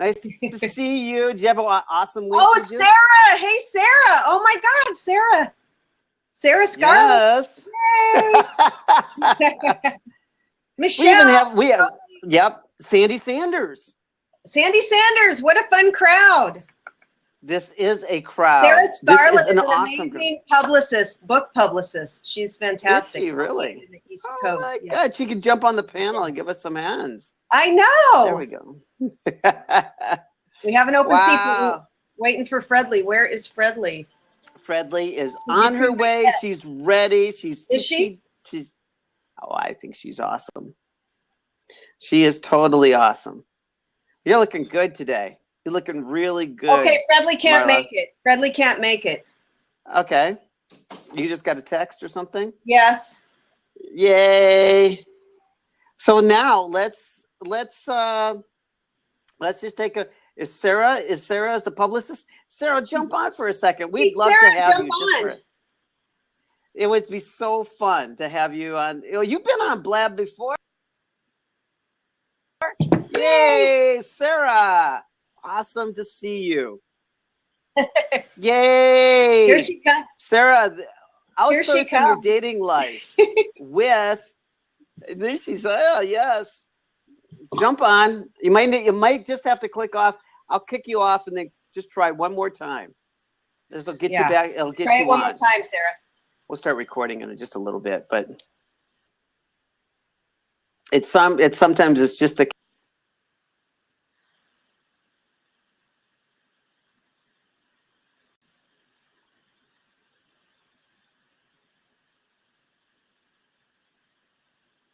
Nice to see you. Did you have an awesome week? Oh, Sarah. Hey, Sarah. Oh, my God, Sarah. Sarah Scarlett. Yes. Yay. Michelle. We have, yep, Sandy Sanders. Sandy Sanders. What a fun crowd. This is a crowd. Sarah Scarlett is an awesome amazing publicist, book publicist. She's fantastic. Is she really? The East Oh, Coast. my God. She could jump on the panel and give us some hands. I know. There we go. We have an open Wow. seat waiting for Fredley. Where is Fredley? Fredley is on her way. She's ready. Is she? Oh, I think she's awesome. She is totally awesome. You're looking good today. You're looking really good. Okay, Fredley can't Marla. make it. Fredley can't make it. Okay. You just got a text or something? Yes. Yay. So now let's just take a Is Sarah as the publicist? Sarah, jump on for a second. We'd love to have you. It would be so fun to have you on. You've been on Blab before. Yay, Sarah. Awesome to see you. Yay. Here she comes. Sarah, outsourcing your dating life with, there she's, oh, yes. Jump on. You might just have to click off. I'll kick you off and then just try one more time. This will get you back. It'll get try you it one on. more time, Sarah. We'll start recording in just a little bit, but sometimes it's just a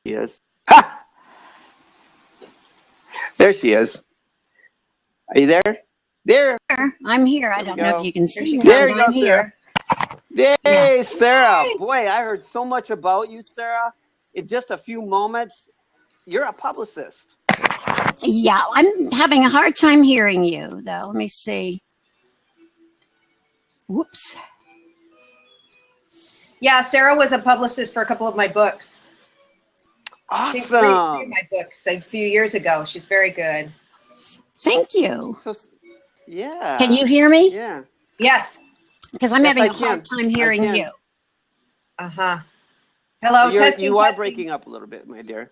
She is. Ha! There she is. Are you there? There. I'm here. I don't know if you can see me. There you go, I'm here. Sarah. Yay, Sarah. Boy, I heard so much about you, Sarah. In just a few moments, you're a publicist. Yeah, I'm having a hard time hearing you, though. Let me see. Whoops. Yeah, Sarah was a publicist for a couple of my books. Awesome. Three of my books a few years ago. She's very good. Thank you. Yeah. Can you hear me? Yeah. Yes. Because I'm having a hard time hearing you. Uh-huh. Hello, testing. You are breaking up a little bit, my dear.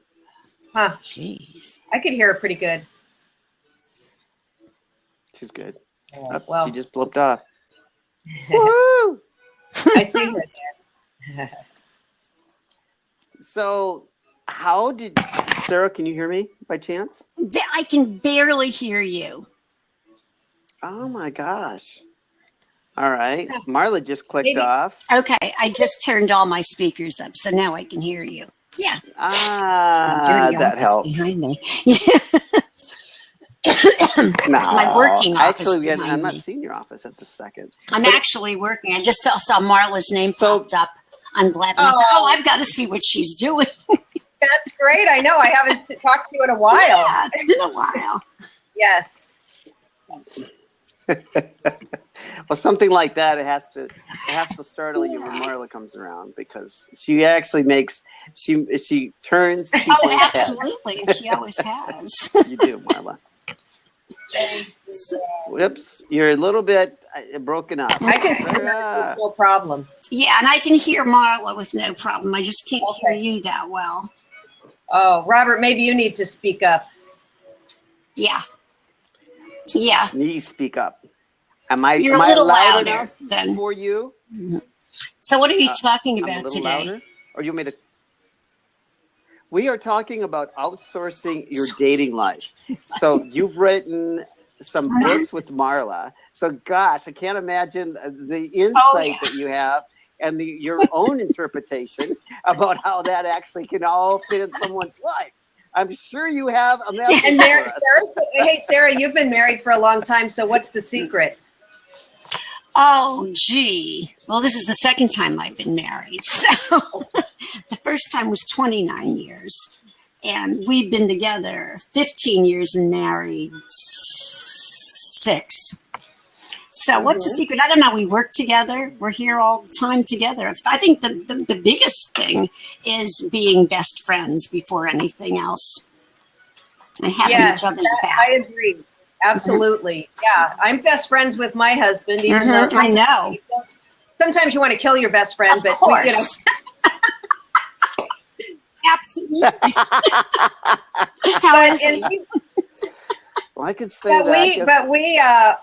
Huh. Jeez. I could hear her pretty good. She's good. Well, she just blipped off. Woo! I see her there. So, Sarah, can you hear me by chance? I can barely hear you. Oh my gosh. All right. Marla just clicked off. Okay, I just turned all my speakers up, so now I can hear you. Yeah. That helps. Behind me. No, my working office. Actually, I'm not seeing your office at the second. I'm actually working. I just saw Marla's name popped up on Blab. And I thought, I've got to see what she's doing. That's great. I know. I haven't talked to you in a while. Yeah, it's been a while. Yes. Well, something like that, it has to startle you when Marla comes around, because she actually she turns people's Oh, absolutely. And she always has. You do, Marla. Whoops, you're a little bit broken up. I can see that with no problem. Yeah, and I can hear Marla with no problem. I just can't hear you that well. Oh, Robert, maybe you need to speak up. Yeah. Yeah. You need to speak up. You're a little louder than for you. Mm-hmm. So what are you talking about today? Louder? Or you made it. We are talking about outsourcing your dating life. So you've written some books with Marla. So gosh, I can't imagine the insight that you have and your own interpretation about how that actually can all fit in someone's life. I'm sure you have a message for us. Hey, Sarah, you've been married for a long time, so what's the secret? Oh, gee. Well, this is the second time I've been married. So the first time was 29 years. And we've been together 15 years and married 6. So what's the secret? I don't know. We work together. We're here all the time together. I think the biggest thing is being best friends before anything else. And having each other's back. I agree. Absolutely. Yeah. I'm best friends with my husband. Even though I know. Sometimes you want to kill your best friend, Of but course. Absolutely. How is he? Well, I could say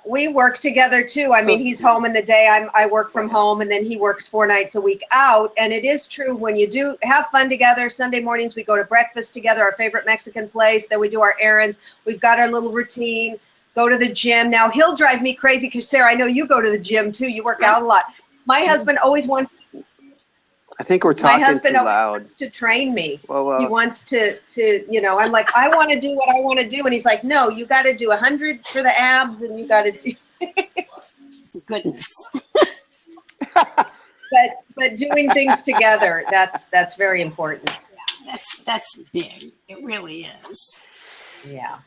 we work together too. I mean, he's home in the day. I work from home, and then he works 4 nights a week out. And it is true, when you do have fun together, Sunday mornings we go to breakfast together, our favorite Mexican place. Then we do our errands. We've got our little routine. Go to the gym. Now he'll drive me crazy because, Sarah, I know you go to the gym too. You work out a lot. My husband always wants. I think we're talking My husband too always loud. wants to train me. Well. He wants to, I'm like, I want to do what I want to do. And he's like, no, you got to do 100 for the abs, and you got to do. Goodness. But doing things together, that's very important. Yeah, that's big. It really is. Yeah.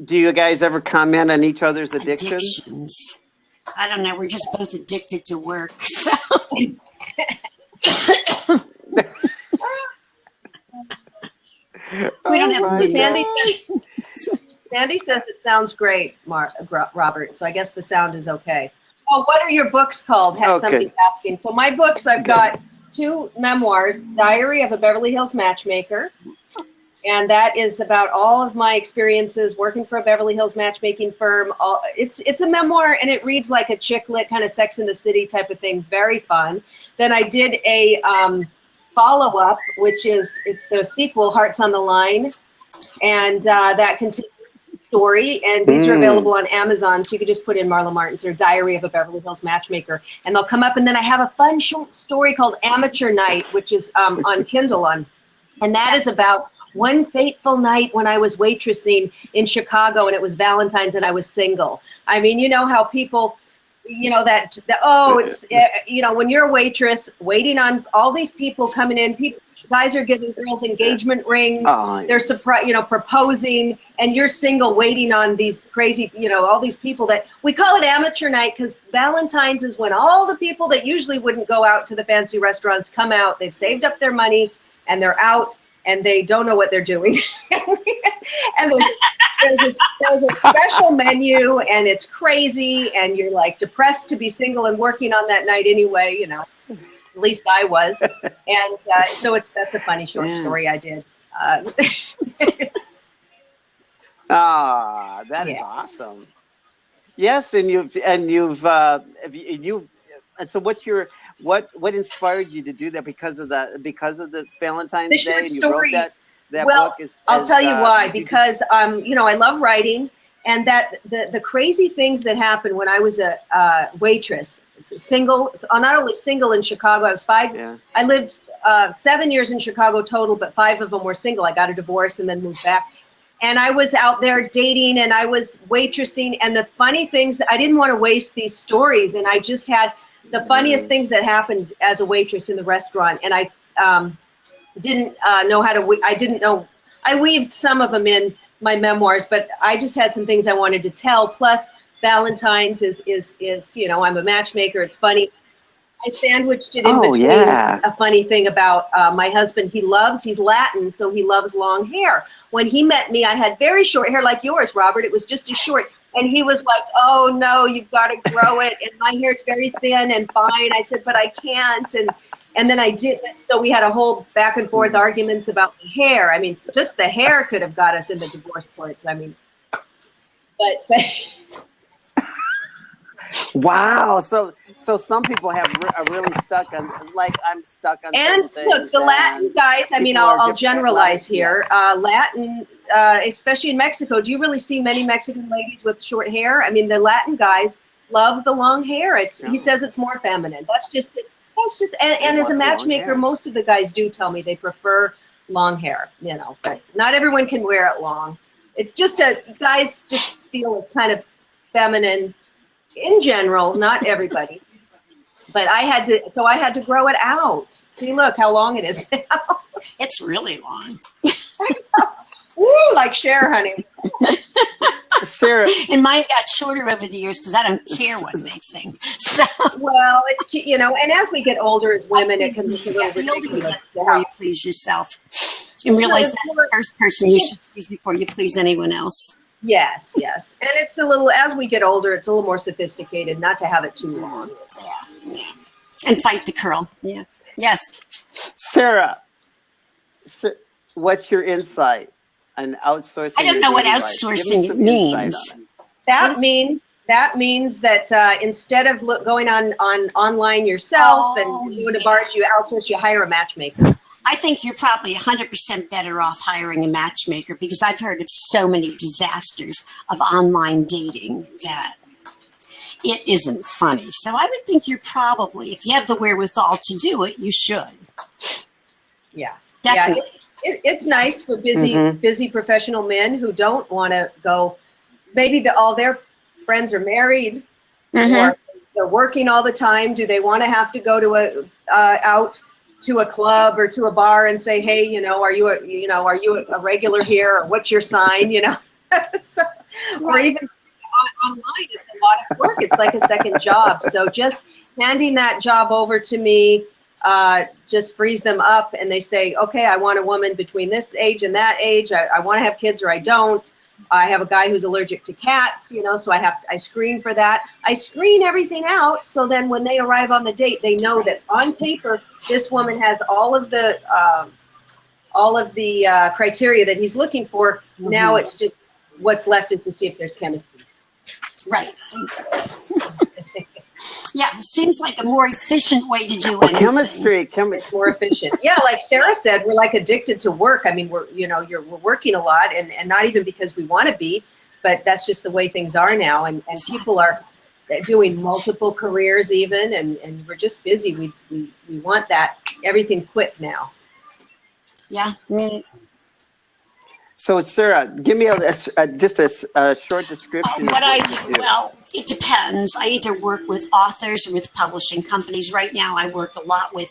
Do you guys ever comment on each other's addictions? I don't know. We're just both addicted to work. So. We don't have Sandy says it sounds great, Robert. So I guess the sound is okay. Oh, what are your books called? Somebody's asking. So my books, I've got 2 memoirs: Diary of a Beverly Hills Matchmaker, and that is about all of my experiences working for a Beverly Hills matchmaking firm. It's a memoir, and it reads like a chick lit kind of Sex in the City type of thing. Very fun. Then I did a follow-up, it's the sequel, Hearts on the Line, and that continues the story. And these are available on Amazon, so you could just put in Marla Martins or Diary of a Beverly Hills Matchmaker, and they'll come up. And then I have a fun short story called Amateur Night, which is on Kindle, and that is about one fateful night when I was waitressing in Chicago, and it was Valentine's, and I was single. I mean, you know how people, when you're a waitress waiting on all these people coming in, guys are giving girls engagement rings, they're proposing, and you're single waiting on these crazy, all these people. That we call it amateur night because Valentine's is when all the people that usually wouldn't go out to the fancy restaurants come out. They've saved up their money and they're out, and they don't know what they're doing. And there's a special menu, and it's crazy, and you're like depressed to be single and working on that night anyway, At least I was. And so that's a funny short story I did. That is awesome. Yes, and so what inspired you to do that? Because of the Valentine's Day, and you wrote that book? I'll tell you why. Because I love writing, and that the crazy things that happened when I was a waitress, single, not only single in Chicago. I was 5. Yeah. I lived 7 years in Chicago total, but 5 of them were single. I got a divorce and then moved back. And I was out there dating, and I was waitressing, and the funny things that I didn't want to waste these stories, and I just had the funniest things that happened as a waitress in the restaurant. And I didn't know how to, I weaved some of them in my memoirs, but I just had some things I wanted to tell. Plus Valentine's is I'm a matchmaker. It's funny. I sandwiched it in between a funny thing about my husband. He's Latin, so he loves long hair. When he met me, I had very short hair like yours, Robert. It was just as short. And he was like, oh, no, you've got to grow it. And my hair's very thin and fine. I said, but I can't. And then I did. So we had a whole back and forth arguments about the hair. I mean, just the hair could have got us in the divorce courts. I mean, but wow. So some people are really stuck on, like I'm stuck on. And look, the Latin guys, I mean, I'll generalize here. Latin, especially in Mexico, do you really see many Mexican ladies with short hair? I mean, the Latin guys love the long hair. He says it's more feminine. That's just, and as a matchmaker, most of the guys do tell me they prefer long hair, but not everyone can wear it long. It's just guys just feel it's kind of feminine in general, not everybody. But I had to grow it out. See, look how long it is now. It's really long. Woo, like Cher, honey. Sarah. And mine got shorter over the years because I don't care what they think. So well, it's and as we get older as women, it can be a little ridiculous. The more you please yourself, and realize that's the first person you should please before you please anyone else. Yes, yes. And it's a little, as we get older, it's a little more sophisticated, not to have it too long. Yeah. And fight the curl. Yeah. Yes. Sarah, what's your insight on outsourcing? I don't know what outsourcing means. That means that instead of going on online yourself and going to bars, you outsource, you hire a matchmaker. I think you're probably 100% better off hiring a matchmaker, because I've heard of so many disasters of online dating that it isn't funny. So I would think you're probably, if you have the wherewithal to do it, you should. Yeah. Definitely. Yeah, it's nice for busy professional men who don't want to go. Maybe all their friends are married, or they're working all the time. Do they want to have to go to out to a club or to a bar and say, hey, are you a regular here, or what's your sign? So, or even online, it's a lot of work. It's like a second job. So just handing that job over to me just frees them up, and they say, okay, I want a woman between this age and that age. I want to have kids, or I don't. I have a guy who's allergic to cats, so I screen for that. I screen everything out, so then when they arrive on the date, they know that on paper, this woman has all of the criteria that he's looking for. Now it's just what's left is to see if there's chemistry. Right. Yeah, it seems like a more efficient way to do anything. Chemistry. It's more efficient. Yeah, like Sarah said, we're like addicted to work. I mean, we're working a lot, and not even because we want to be, but that's just the way things are now. And people are doing multiple careers even, and we're just busy. We want that everything quick now. Yeah. So, Sarah, give me just a short description. What I do? Well, it depends. I either work with authors or with publishing companies. Right now, I work a lot with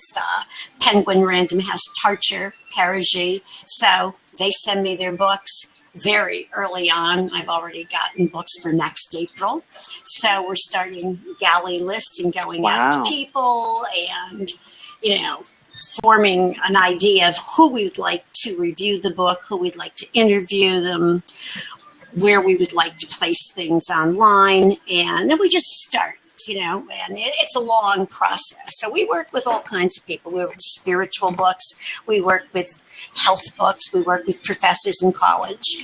Penguin, Random House, Tarcher, Perigee. So they send me their books very early on. I've already gotten books for next April. So we're starting galley list and going out to people and, forming an idea of who we would like to review the book, who we'd like to interview them, where we would like to place things online. And then we just start, and it's a long process. So we work with all kinds of people. We work with spiritual books. We work with health books. We work with professors in college.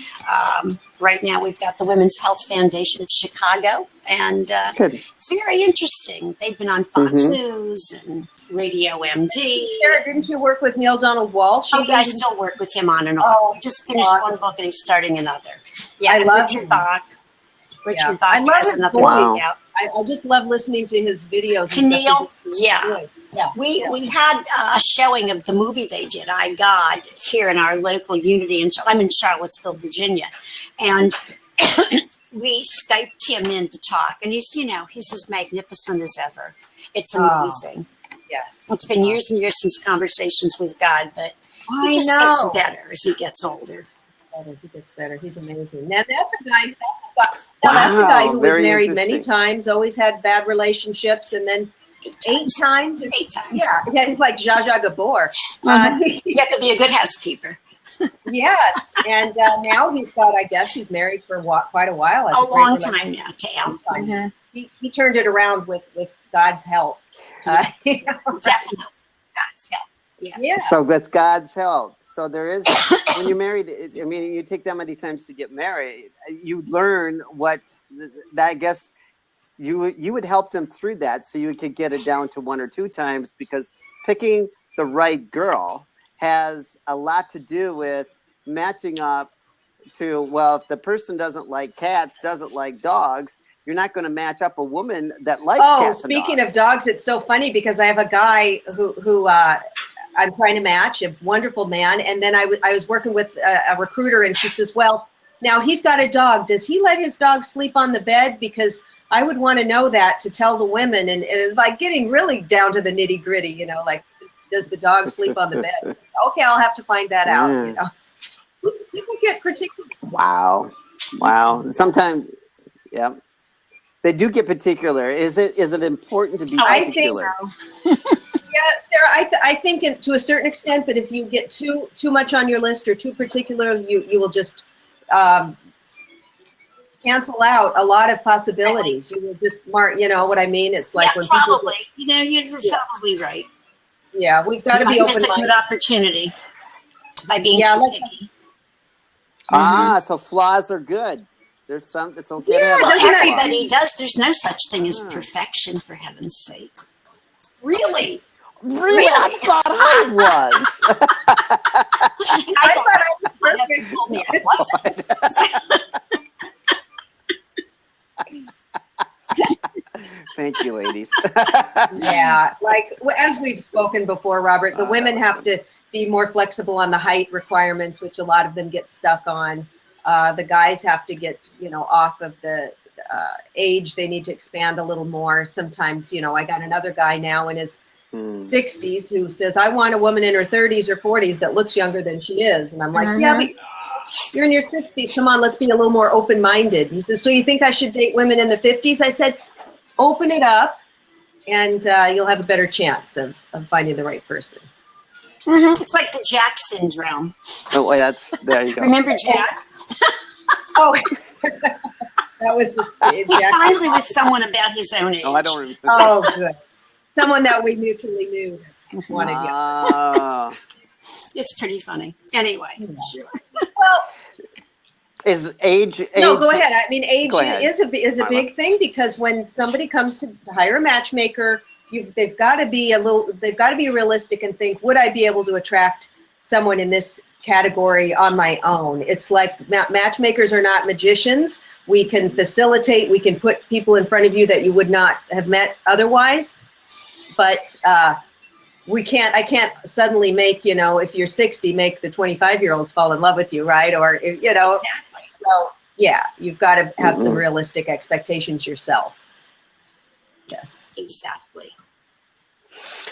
Right now we've got the Women's Health Foundation of Chicago, and it's very interesting. They've been on Fox News and Radio MD. Sarah, didn't you work with Neil Donald Walsh? I still work with him on and off. We just finished one book and he's starting another. Yeah, I love Richard Bach. Richard Bach I love has another book out. I just love listening to his videos. To Neil, we had a showing of the movie they did, I God, here in our local Unity. I'm in Charlottesville, Virginia. And we Skyped him in to talk. And he's as magnificent as ever. It's amazing. Yes. It's been years and years since Conversations with God, but he just gets better as he gets older. He gets better. He's amazing. Now that's a guy. That's a guy who was married many times, always had bad relationships, and then eight times. Yeah. He's like Zsa Zsa Gabor. You have to be a good housekeeper. Yes, and now he's got. I guess he's married for quite a while. A long time now, to Al. He turned it around with God's help. Definitely God's help. Yeah. So with God's help. So there is, when you're married, I mean, you take that many times to get married, you learn what, I guess, you would help them through that so you could get it down to 1 or 2 times, because picking the right girl has a lot to do with matching up to, well, if the person doesn't like cats, doesn't like dogs, you're not going to match up a woman that likes cats. Speaking of dogs, it's so funny because I have a guy who I'm trying to match, a wonderful man. And then I was working with a recruiter, and she says, well, now he's got a dog. Does he let his dog sleep on the bed? Because I would want to know that to tell the women. And it's like getting really down to the nitty gritty, like, does the dog sleep on the bed? Okay, I'll have to find that out, People get particular. Wow. Sometimes, yeah. They do get particular. Is it important to be particular? I think so. Yeah, Sarah, I think to a certain extent, but if you get too much on your list or too particular, you will just cancel out a lot of possibilities. You will just you know what I mean? It's like when probably. You know, you're probably right. Yeah, we've got to be open-minded. It's a good opportunity by being too picky. So flaws are good. There's some. It's okay. Yeah, to have everybody does. There's no such thing as perfection, for heaven's sake. Really? Really? I thought I was. I thought I was perfect. Thank you, ladies. Yeah, like as we've spoken before, Robert, the women have to be more flexible on the height requirements, which a lot of them get stuck on. The guys have to get, you know, off of the age. They need to expand a little more. Sometimes, you know, I got another guy now in his 60s who says, I want a woman in her 30s or 40s that looks younger than she is. And I'm like, yeah, but you're in your 60s. Come on, let's be a little more open-minded. He says, so you think I should date women in the 50s? I said, open it up and you'll have a better chance of finding the right person. It's like the Jack syndrome. Oh, wait, there you go. Remember Jack? Oh, that was he's finally with someone about his own age. Oh, I don't remember. Oh, good. Someone that we mutually knew wanted you. It's pretty funny. Anyway, sure. Well, is age? No, go ahead. I mean, age is a big thing, because when somebody comes to hire a matchmaker, they've got to be realistic and think, would I be able to attract someone in this category on my own? It's like matchmakers are not magicians. We can facilitate. We can put people in front of you that you would not have met otherwise. But we can't. I can't suddenly make, you know, if you're 60, make the 25-year-olds fall in love with you, right? Or, you know. Exactly. So yeah, you've got to have some realistic expectations yourself. Yes. Exactly.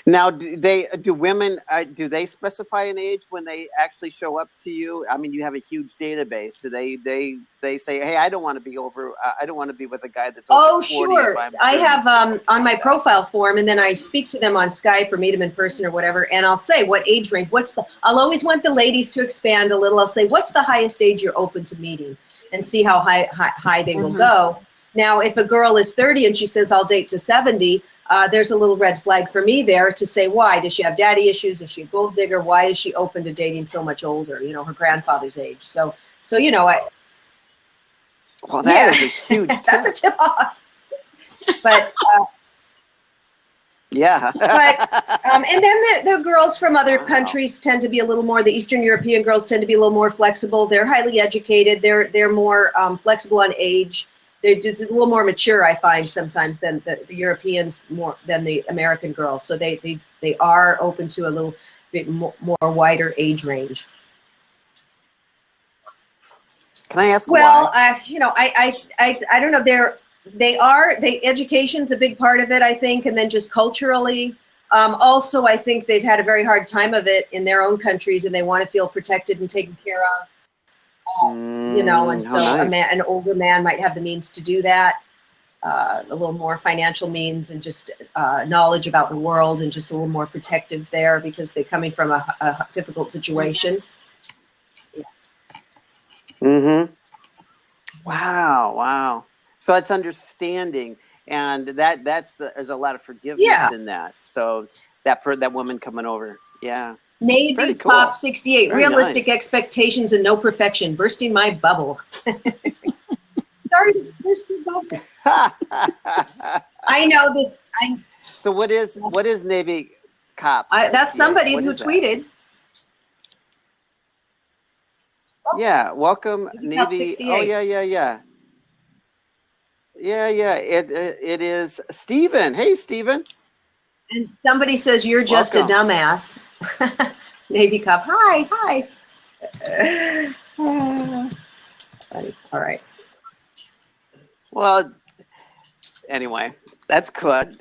Now, do women specify an age when they actually show up to you? I mean, you have a huge database. Do they say, hey, I don't want to be with a guy that's over 40? Sure. I have on my profile form, and then I speak to them on Skype or meet them in person or whatever, and I'll say what age range. I'll always want the ladies to expand a little. I'll say, what's the highest age you're open to meeting, and see how high they will go. Now, if a girl is 30 and she says I'll date to 70. There's a little red flag for me there to say, why? Does she have daddy issues? Is she a gold digger? Why is she open to dating so much older? You know, her grandfather's age. So you know, well, that is a huge that's a tip off. But yeah. But and then the girls from other countries tend to be a little more. The Eastern European girls tend to be a little more flexible. They're highly educated. They're more flexible on age. They're just a little more mature, I find, sometimes than the Europeans, more than the American girls. So they are open to a little bit more wider age range. Can I ask well, why? You know, I don't know. Education's a big part of it, I think, and then just culturally. Also, I think they've had a very hard time of it in their own countries, and they want to feel protected and taken care of. You know, and so nice. An older man might have the means to do that, a little more financial means, and just knowledge about the world, and just a little more protective there because they're coming from a difficult situation. Yeah. Wow. So it's understanding, and there's a lot of forgiveness in that. So that woman coming over, yeah. Navy cool. Cop 68. Very realistic nice. Expectations and no perfection. Bursting my bubble. Sorry to burst your bubble. I know this. So what is Navy Cop? That's somebody who tweeted. Yeah, welcome Navy. Oh yeah. It is Stephen. Hey, Stephen. And somebody says you're just a dumbass. Navy Cop. Hi. Funny. All right. Well, anyway, that's good.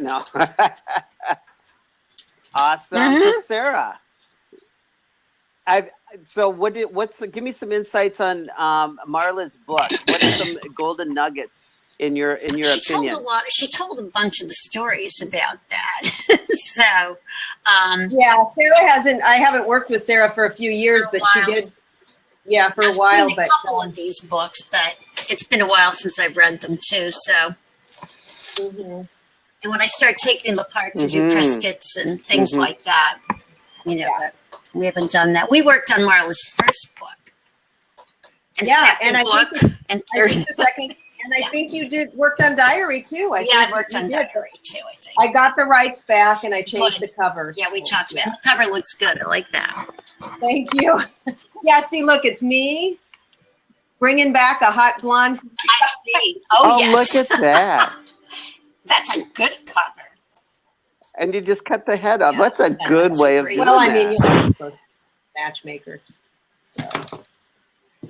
No. Awesome, so Sarah. Give me some insights on Marla's book. What are some golden nuggets in your opinion? She told a bunch of the stories about that. So yeah, Sarah I haven't worked with Sarah for a few years, but she did. Yeah, for a while. But a couple of these books, but It's been a while since I've read them too. So, and when I start taking them apart to do press kits and things like that, you know, but we haven't done that. We worked on Marla's first book. And second book and third. And I think you worked on Diary too. I worked on Diary too, I think. I got the rights back and I changed the cover. Yeah, we talked about it. The cover looks good. I like that. Thank you. Yeah, see, look, it's me bringing back a hot blonde. I see. Oh, yes. Look at that. That's a good cover. And you just cut the head off. That's a good way of doing that. Well, I mean, you're supposed to be a matchmaker. So.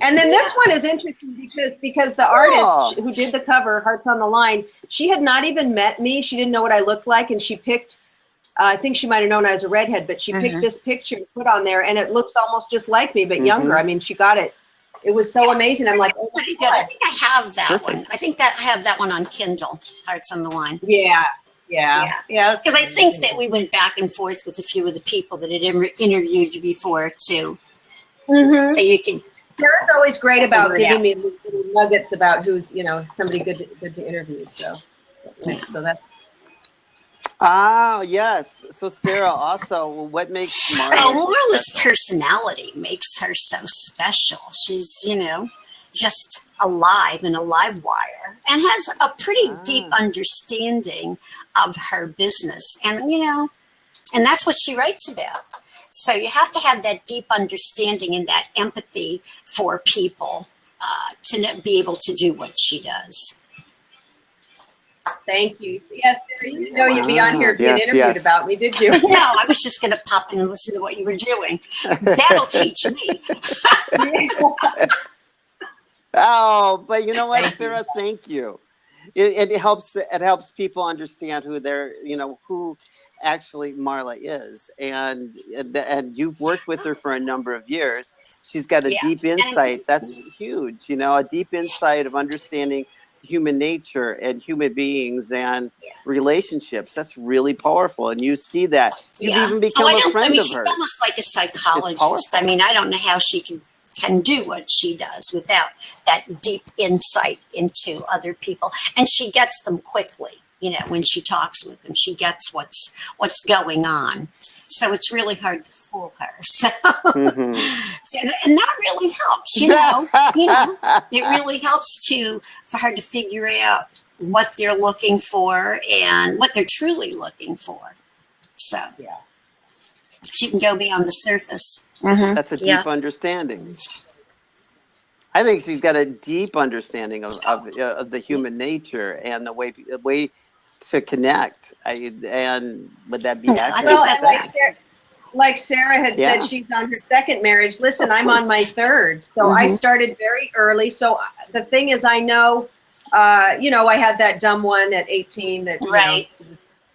And then this one is interesting because the artist who did the cover, Hearts on the Line, she had not even met me. She didn't know what I looked like, and she picked. I think she might have known I was a redhead, but she picked this picture to put on there, and it looks almost just like me, but younger. I mean, she got it. It was so amazing. I'm like, oh my God. I think I have that one. I think that I have that one on Kindle. Hearts on the Line. Yeah. Because I think that we went back and forth with a few of the people that had interviewed you before too. So you can. Sarah's always great about giving me little nuggets about who's, somebody good to interview. So that's. Ah, yes. So Sarah, also, what makes Marla? Marla's personality makes her so special. She's, just alive and a live wire and has a pretty deep understanding of her business. And, and that's what she writes about. So you have to have that deep understanding and that empathy for people to be able to do what she does. Thank you. Yes, Sarah, you know you'd be on here being interviewed about me, did you? No, I was just going to pop in and listen to what you were doing. That'll teach me. Oh, but you know what, Sarah? Thank you. It helps people understand who who actually Marla is, and you've worked with her for a number of years. She's got a deep insight. That's huge. A deep insight of understanding human nature and human beings and relationships. That's really powerful, and you see that. You've even become a friend of hers. She's almost like a psychologist. I mean, I don't know how she can do what she does without that deep insight into other people, and she gets them quickly. When she talks with them, she gets what's going on. So it's really hard to fool her. So, and that really helps. It really helps for her to figure out what they're looking for and what they're truly looking for. So she can go beyond the surface. That's a deep understanding. I think she's got a deep understanding of the human nature and the way to connect. And would that be accurate? Well, like Sarah had said, she's on her second marriage. Listen, I'm on my third. So I started very early. So the thing is, I know, I had that dumb one at 18 that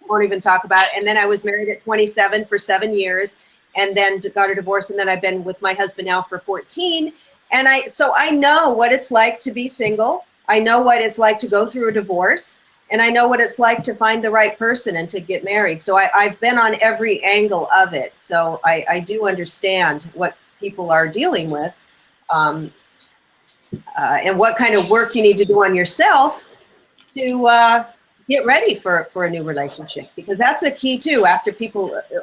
won't even talk about it. And then I was married at 27 for 7 years and then got a divorce. And then I've been with my husband now for 14. And so I know what it's like to be single. I know what it's like to go through a divorce. And I know what it's like to find the right person and to get married. So I've been on every angle of it. So I do understand what people are dealing with and what kind of work you need to do on yourself to get ready for a new relationship. Because that's a key too. After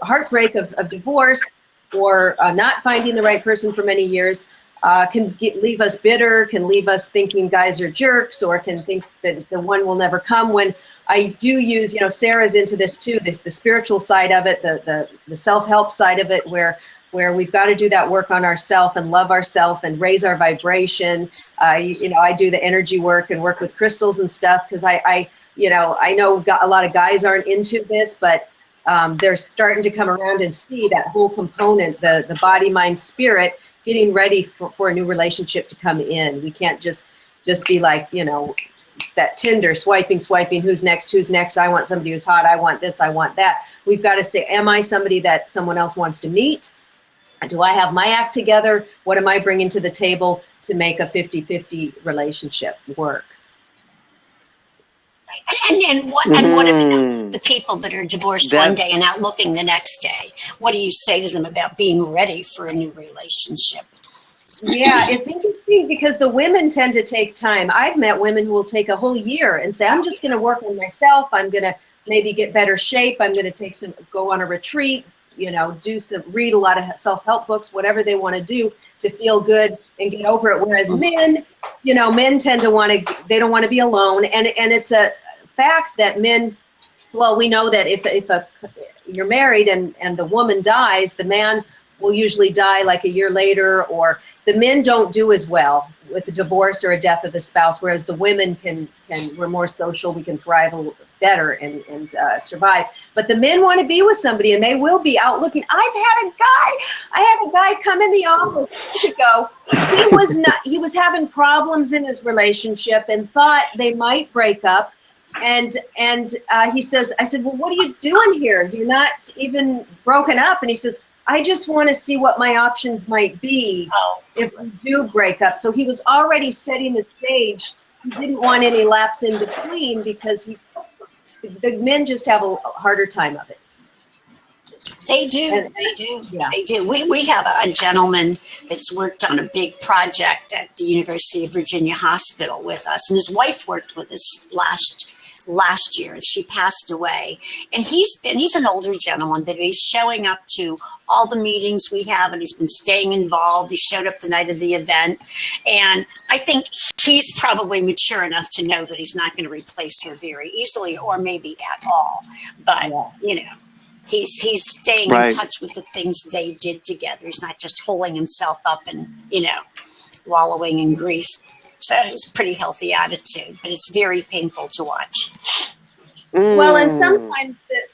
heartbreak of divorce or not finding the right person for many years, can leave us bitter, can leave us thinking guys are jerks, or can think that the one will never come. When I do use, Sarah's into this too, the spiritual side of it, the self-help side of it, where we've got to do that work on ourselves and love ourselves and raise our vibration. I do the energy work and work with crystals and stuff because I know a lot of guys aren't into this, but they're starting to come around and see that whole component, the body, mind, spirit, getting ready for a new relationship to come in. We can't just be like, that Tinder, swiping, who's next? I want somebody who's hot. I want this, I want that. We've got to say, am I somebody that someone else wants to meet? Do I have my act together? What am I bringing to the table to make a 50-50 relationship work? And what about the people that are divorced one day and out looking the next day? What do you say to them about being ready for a new relationship? Yeah, it's interesting because the women tend to take time. I've met women who will take a whole year and say, I'm just going to work on myself. I'm going to maybe get better shape. I'm going to go on a retreat, read a lot of self-help books, whatever they want to do to feel good and get over it. Whereas men tend to they don't want to be alone. And it's a fact that men, well, we know that if you're married and the woman dies, the man will usually die like a year later, or the men don't do as well with a divorce or a death of the spouse, whereas the women we're more social, we can thrive a little better and survive. But the men want to be with somebody, and they will be out looking. I had a guy come in the office years ago. He was having problems in his relationship and thought they might break up. And he says, I said, well, what are you doing here? You're not even broken up. And he says, I just want to see what my options might be if we do break up. So he was already setting the stage. He didn't want any lapse in between because the men just have a harder time of it. They do. Yeah. They do. We have a gentleman that's worked on a big project at the University of Virginia Hospital with us, and his wife worked with us last year, and she passed away. And he's an older gentleman, but he's showing up to all the meetings we have, and he's been staying involved. He showed up the night of the event, and I think he's probably mature enough to know that he's not going to replace her very easily, or maybe at all. But he's staying in touch with the things they did together. He's not just holding himself up and wallowing in grief. So it's a pretty healthy attitude, but it's very painful to watch. Well, and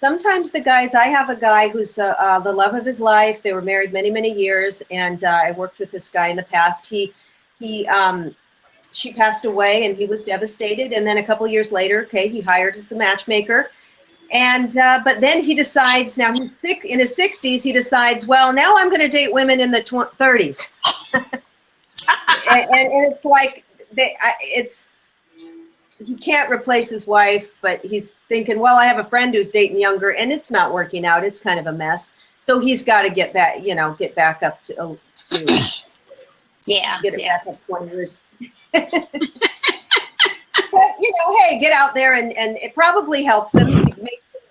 sometimes the guys, I have a guy who's the love of his life. They were married many, many years, and I worked with this guy in the past. She passed away, and he was devastated. And then a couple of years later, he hired as a matchmaker. And but then he decides, now he's in his 60s, he decides, well, now I'm going to date women in the 30s. and it's like, he can't replace his wife, but he's thinking, well, I have a friend who's dating younger, and it's not working out. It's kind of a mess. So he's got to get back, get back up to get it back up 20 years. But, hey, get out there, and it probably helps him,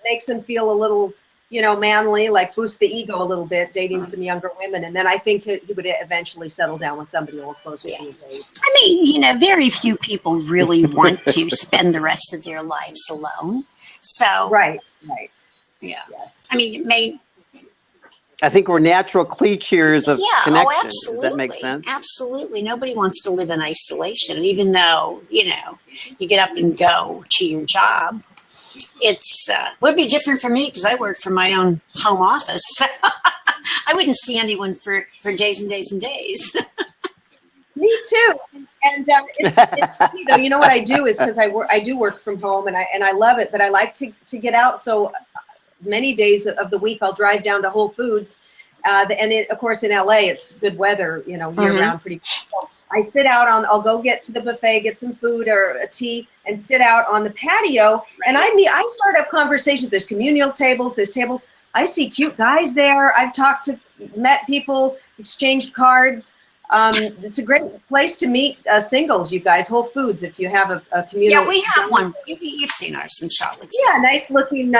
makes him feel a little, manly, like boost the ego a little bit, dating some younger women. And then I think he would eventually settle down with somebody a little closer to his age. I mean, very few people really want to spend the rest of their lives alone. So Right. Yeah. Yes. I mean, I think we're natural creatures of connection. Oh, absolutely. Does that make sense? Absolutely. Nobody wants to live in isolation. And even though, you get up and go to your job, it's would be different for me because I work from my own home office. So I wouldn't see anyone for days and days and days. Me too. And it's funny though. You know what I do is because I do work from home and I love it, but I like to get out. So many days of the week I'll drive down to Whole Foods, of course in LA it's good weather, year round pretty cool. I sit out I'll go get to the buffet, get some food or a tea, and sit out on the patio. And I start up conversations. There's communal tables, there's tables. I see cute guys there. I've met people, exchanged cards. It's a great place to meet singles, you guys. Whole Foods, if you have a communal. Yeah, we have one. You've seen ours in Charlotte. Yeah, nice looking.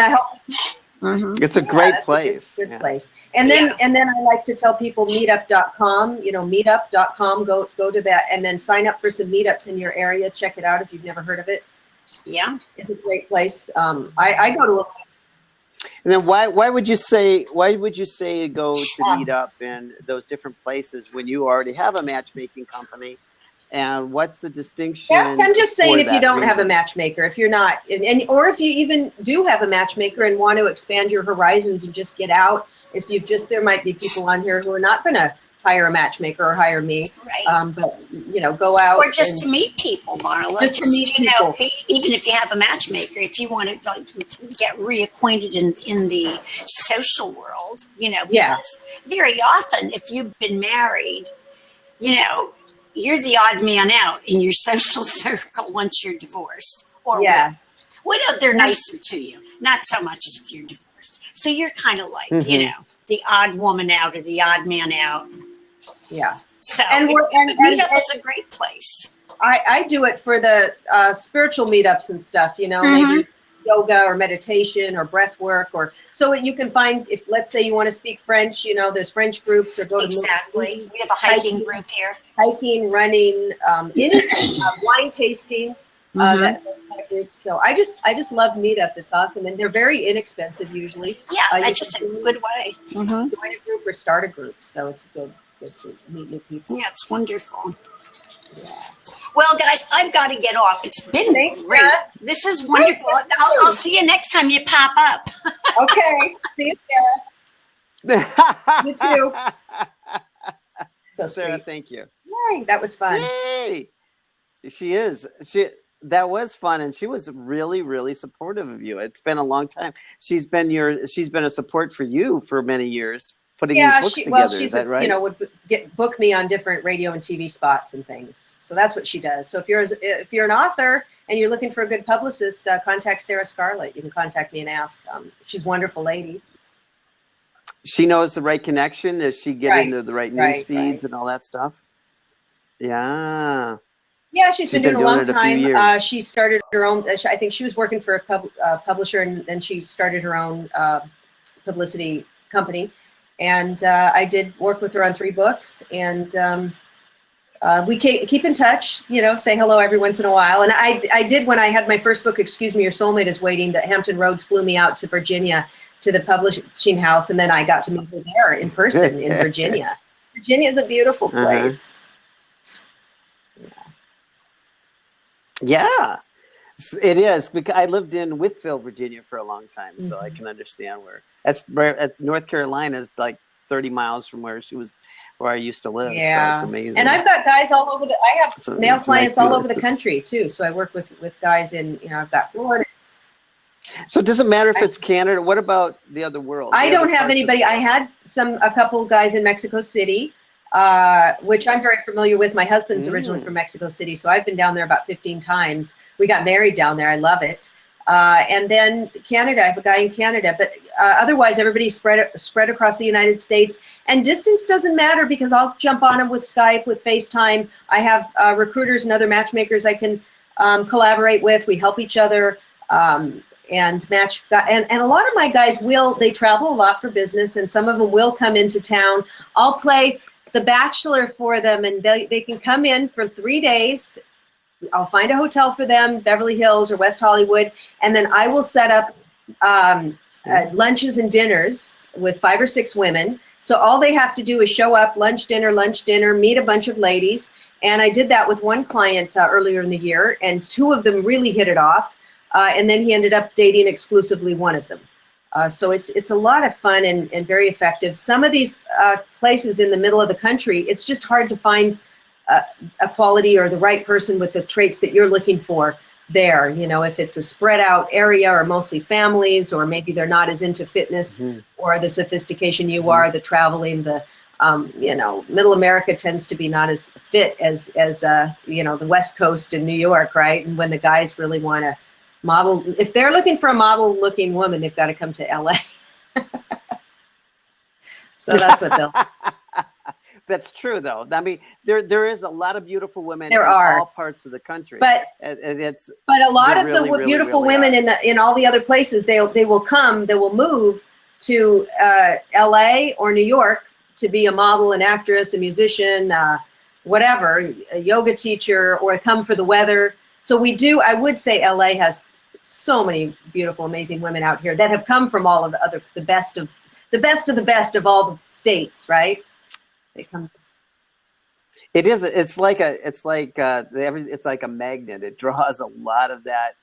It's a great place. Good place. And then I like to tell people meetup.com, meetup.com, go to that and then sign up for some meetups in your area. Check it out if you've never heard of it. Yeah. It's a great place. I go to a. And then why would you say go to Meetup and those different places when you already have a matchmaking company? And what's the distinction? Yes, I'm just saying if you don't have a matchmaker, if you're not, or if you even do have a matchmaker and want to expand your horizons and just get out, there might be people on here who are not going to hire a matchmaker or hire me, right. But go out or just to meet people, Marla. Just to meet people. Even if you have a matchmaker, if you want to get reacquainted in the social world, because very often if you've been married, you're the odd man out in your social circle once you're divorced. Or they're nicer to you, not so much as if you're divorced. So you're kind of like, the odd woman out or the odd man out. Yeah. So And Meetup is a great place. I do it for the spiritual meetups and stuff, maybe yoga or meditation or breath work, or so you can find, if let's say you want to speak French, there's French groups, or go to Exactly. We have a hiking group here. Hiking, running, anything, wine tasting, that kind of group. So I just love Meetup. It's awesome, and they're very inexpensive usually. Yeah, it's just a good way. Join a group or start a group, so it's good to meet new people. Yeah, it's wonderful. Yeah. Well, guys, I've got to get off. It's been great. Sarah. This is wonderful. I'll see you next time you pop up. Okay. See you, Sarah. You too. So Sarah, sweet. thank you. Yay, that was fun. Yay! That was fun, and she was really, really supportive of you. It's been a long time. She's been a support for you for many years, putting these books together. Is that right? Would book me on different radio and TV spots and things. So that's what she does. So if you're an author and you're looking for a good publicist, contact Sarah Scarlett. You can contact me and ask. She's a wonderful lady. She knows the right connection. Does she get into the right news feeds and all that stuff? Yeah. Yeah, she's been doing it a long time. She started her own. I think she was working for a publisher, and then she started her own publicity company. And I did work with her on 3 books, and we keep in touch. Say hello every once in a while. And I did when I had my first book, Excuse Me, Your Soulmate Is Waiting. That Hampton Roads flew me out to Virginia to the publishing house, and then I got to meet her there in person in Virginia. Virginia is a beautiful place. Yeah, it is, because I lived in Withville, Virginia for a long time, so I can understand at North Carolina is like 30 miles from where I used to live. Yeah, so it's amazing. And I've got guys all over I have male clients all over the country too. So I work with guys in, I've got Florida. So it doesn't matter if it's Canada. What about the other world? I don't have anybody. I had a couple guys in Mexico City. Which I'm very familiar with. My husband's originally from Mexico City, so I've been down there about 15 times. We got married down there. I love it. And then Canada, I have a guy in Canada, but otherwise everybody's spread across the United States. And distance doesn't matter, because I'll jump on them with Skype, with FaceTime. I have recruiters and other matchmakers I can collaborate with. We help each other and match. And a lot of my guys they travel a lot for business, and some of them will come into town. I'll play the Bachelor for them, and they can come in for 3 days. I'll find a hotel for them, Beverly Hills or West Hollywood, and then I will set up lunches and dinners with 5 or 6 women. So all they have to do is show up, lunch, dinner, meet a bunch of ladies. And I did that with one client earlier in the year, and 2 of them really hit it off. And then he ended up dating exclusively one of them. So it's a lot of fun and very effective. Some of these places in the middle of the country, it's just hard to find a quality or the right person with the traits that you're looking for there. If it's a spread out area, or mostly families, or maybe they're not as into fitness or the sophistication you are, the traveling, the Middle America tends to be not as fit as the West Coast in New York, right? And when the guys really want to model, if they're looking for a model looking woman, they've got to come to LA. So that's what they'll. That's true, though. I mean, there is a lot of beautiful women in all parts of the country. But a lot of the beautiful women in all the other places, they will move to LA or New York to be a model, an actress, a musician, whatever, a yoga teacher, or come for the weather. So I would say LA has so many beautiful, amazing women out here that have come from all of the best of the best of all the states, right? They come. It is. It's like a magnet. It draws a lot of that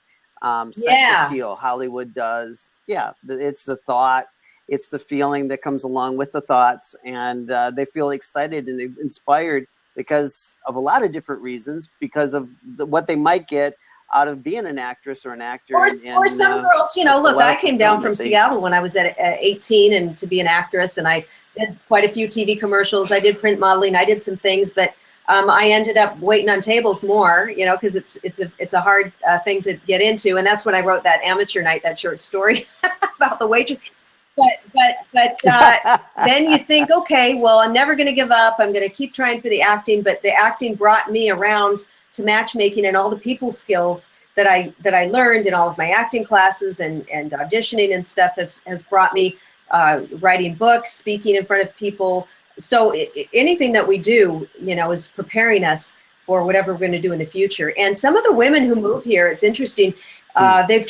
sex appeal. Hollywood does. Yeah, it's the thought. It's the feeling that comes along with the thoughts, and they feel excited and inspired because of a lot of different reasons. Because of what they might get out of being an actress or an actor. Or some girls, look, I came down from Seattle when I was at 18 and to be an actress, and I did quite a few TV commercials. I did print modeling. I did some things, but I ended up waiting on tables more, because it's a hard thing to get into. And that's when I wrote that Amateur Night, that short story about the waitress. but then you think, okay, well, I'm never going to give up. I'm going to keep trying for the acting. But the acting brought me around to matchmaking, and all the people skills that I learned in all of my acting classes and auditioning and stuff has brought me writing books, speaking in front of people. So anything that we do, you know, is preparing us for whatever we're going to do in the future. And some of the women who move here, it's interesting. They've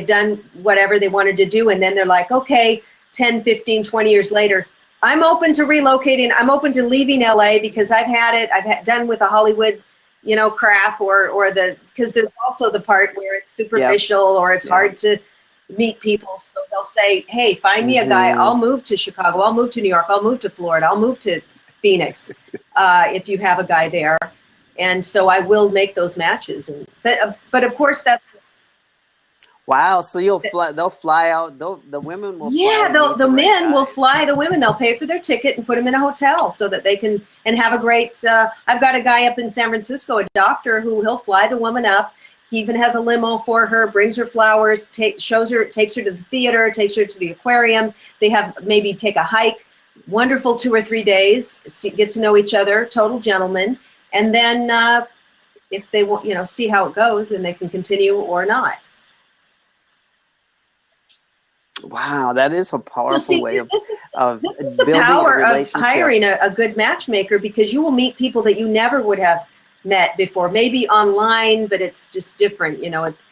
done whatever they wanted to do. And then they're like, okay, 10, 15, 20 years later, I'm open to relocating. I'm open to leaving LA because I've had it. Done with the Hollywood, you know, crap because there's also the part where it's superficial or it's hard to meet people. So they'll say, hey, find me a guy. I'll move to Chicago. I'll move to New York. I'll move to Florida. I'll move to Phoenix if you have a guy there. And so I will make those matches. But of course that's. Wow. So they'll fly out. The women will. Yeah, the men will fly the women. They'll pay for their ticket and put them in a hotel so that they can have a great. I've got a guy up in San Francisco, a doctor he'll fly the woman up. He even has a limo for her, brings her flowers, takes her to the theater, takes her to the aquarium. They maybe take a hike. Wonderful 2 or 3 days. Get to know each other. Total gentlemen. And then if they want, you know, see how it goes, and they can continue or not. Wow, that is a powerful way of this is building the power a relationship. of hiring a good matchmaker, because you will meet people that you never would have met before. Maybe online, but it's just different. You know, it's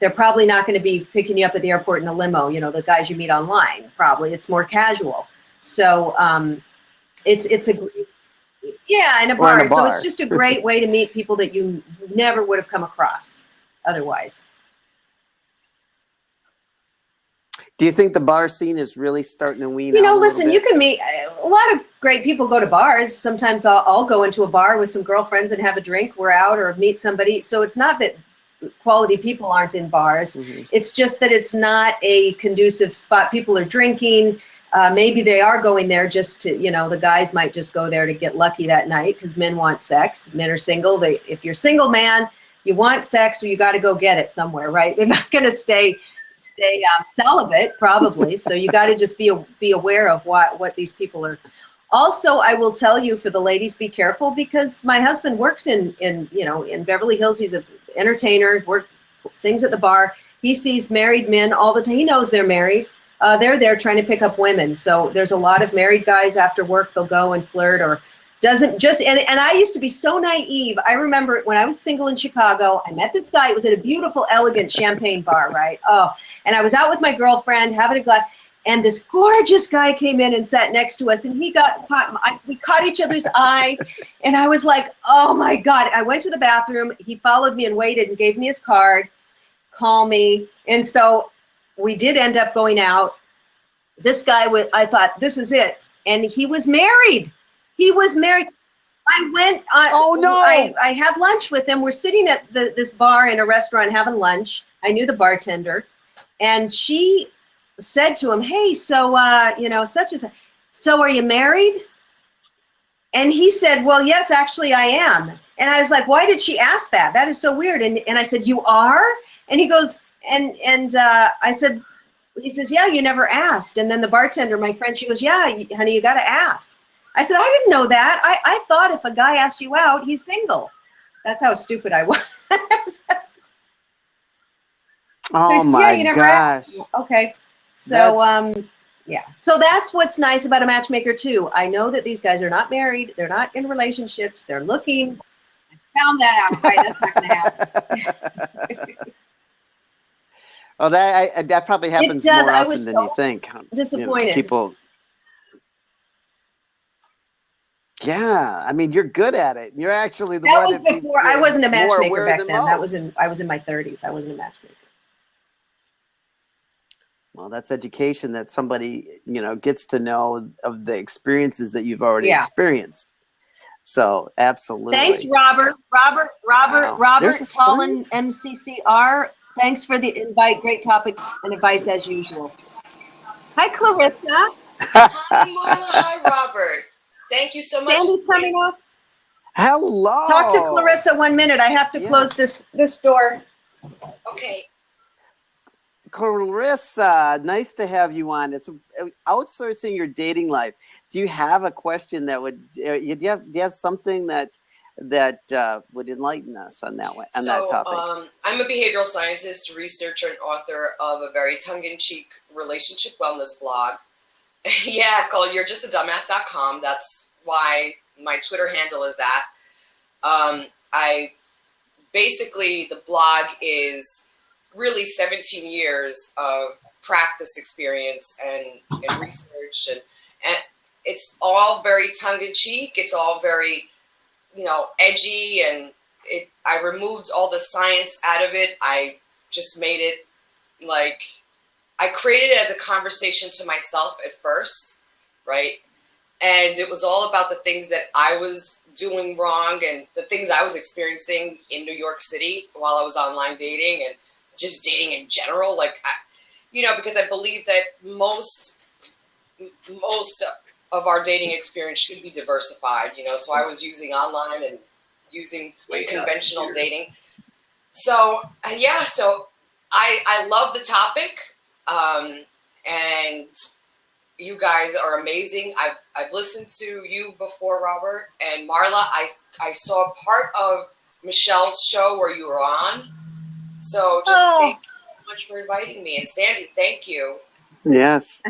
they're probably not going to be picking you up at the airport in a limo. You know, the guys you meet online, probably it's more casual. So it's a great. Yeah, in a bar. So it's just a great way to meet people that you never would have come across otherwise. Do you think the bar scene is really starting to wean out? You know, listen, you can meet a lot of great people. Go to bars. Sometimes I'll go into a bar with some girlfriends and have a drink. We're out or meet somebody. So it's not that quality people aren't in bars. It's just that it's not a conducive spot. People are drinking. Maybe they are going there just to, you know, the guys might just go there to get lucky that night because men want sex. Men are single. If you're a single man, you want sex, or you got to go get it somewhere, right? They're not going to stay celibate, probably. So you got to just be aware of what these people are. Also, I will tell you, for the ladies, be careful, because my husband works in Beverly Hills. He's an entertainer, sings at the bar. He sees married men all the time. He knows they're married. They're there trying to pick up women. So there's a lot of married guys after work. They'll go and flirt, or and I used to be so naive. I remember when I was single in Chicago, I met this guy. It was at a beautiful, elegant champagne bar, right? Oh, and I was out with my girlfriend having a glass, and this gorgeous guy came in and sat next to us, and he got caught. We caught each other's eye, and I was like, oh my God. I went to the bathroom. He followed me and waited and gave me his card, call me. And so we did end up going out. This guy I thought, this is it. And he was married. He was married. I went on. Oh no! I had lunch with him. We're sitting at this bar in a restaurant having lunch. I knew the bartender, and she said to him, "Hey, so such as so, are you married?" And he said, "Well, yes, actually, I am." And I was like, "Why did she ask that? That is so weird." And I said, "You are?" And he goes, and I said, he says, "Yeah, you never asked." And then the bartender, my friend, she goes, "Yeah, honey, you got to ask." I said, "I didn't know that. I thought if a guy asked you out, he's single." That's how stupid I was. Oh my gosh. Okay. So, yeah. So that's what's nice about a matchmaker too. I know that these guys are not married. They're not in relationships. They're looking. I found that out. Right. That's not going to happen. Well, that probably happens more often than you think. Disappointed. People. Yeah, I mean, you're good at it. You're actually the one. That was before. I wasn't a matchmaker back then. Most. I was in my 30s. I wasn't a matchmaker. Well, that's education that somebody, gets to know of the experiences that you've already experienced. So, absolutely. Thanks, Robert. Wow. Robert Cullen, MCCR. Thanks for the invite. Great topic and advice as usual. Hi, Clarissa. Hi, Marla. Hi, Robert. Thank you so much. Sandy's coming off. Hello. Talk to Clarissa 1 minute. I have to close this door. Okay. Clarissa, nice to have you on. It's outsourcing your dating life. Do you have a question that would? Do you have something that would enlighten us on that one, on that topic? I'm a behavioral scientist, researcher, and author of a very tongue-in-cheek relationship wellness blog. Yeah, called You'reJustADumbass.com. That's why my Twitter handle is that. I basically, the blog is really 17 years of practice experience and research, and it's all very tongue-in-cheek. It's all very, edgy, and I removed all the science out of it. I just made it like, I created it as a conversation to myself at first, right? And it was all about the things that I was doing wrong and the things I was experiencing in New York City while I was online dating and just dating in general. Like, because I believe that most of our dating experience should be diversified, so I was using online and using conventional dating. So, so I love the topic. And you guys are amazing. I've listened to you before, Robert, and Marla. I saw part of Michelle's show where you were on. So thank you so much for inviting me. And Sandy, thank you. Yes.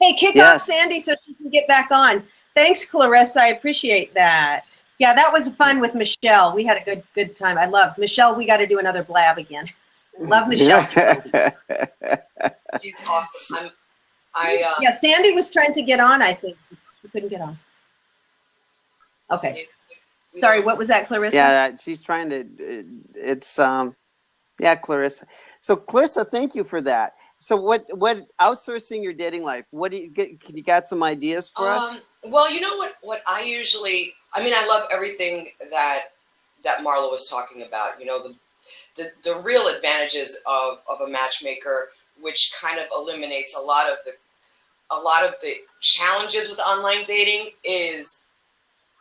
Hey, kick off Sandy so she can get back on. Thanks, Clarissa. I appreciate that. Yeah, that was fun with Michelle. We had a good time. I loved Michelle. We got to do another blab again. Love Michelle. She's awesome. Yeah, Sandy was trying to get on, I think. She couldn't get on. Okay. Sorry, what was that, Clarissa? Yeah, she's trying to, Clarissa. So Clarissa, thank you for that. So what outsourcing your dating life, what do you get? Can you got some ideas for us? Well, you know what I usually, I love everything that Marla was talking about, the real advantages of a matchmaker, which kind of eliminates a lot of the challenges with online dating is,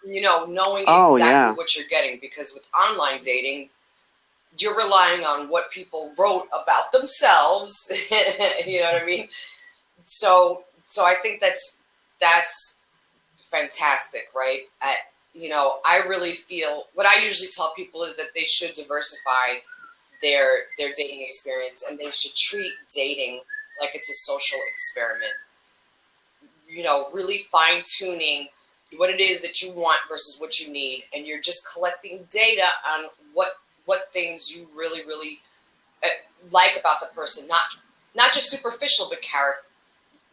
knowing exactly what you're getting, because with online dating, you're relying on what people wrote about themselves. You know what I mean? So I think that's fantastic, right? I really feel, what I usually tell people is that they should diversify their dating experience, and they should treat dating like it's a social experiment. Really fine-tuning what it is that you want versus what you need, and you're just collecting data on what things you really, really like about the person, not just superficial, but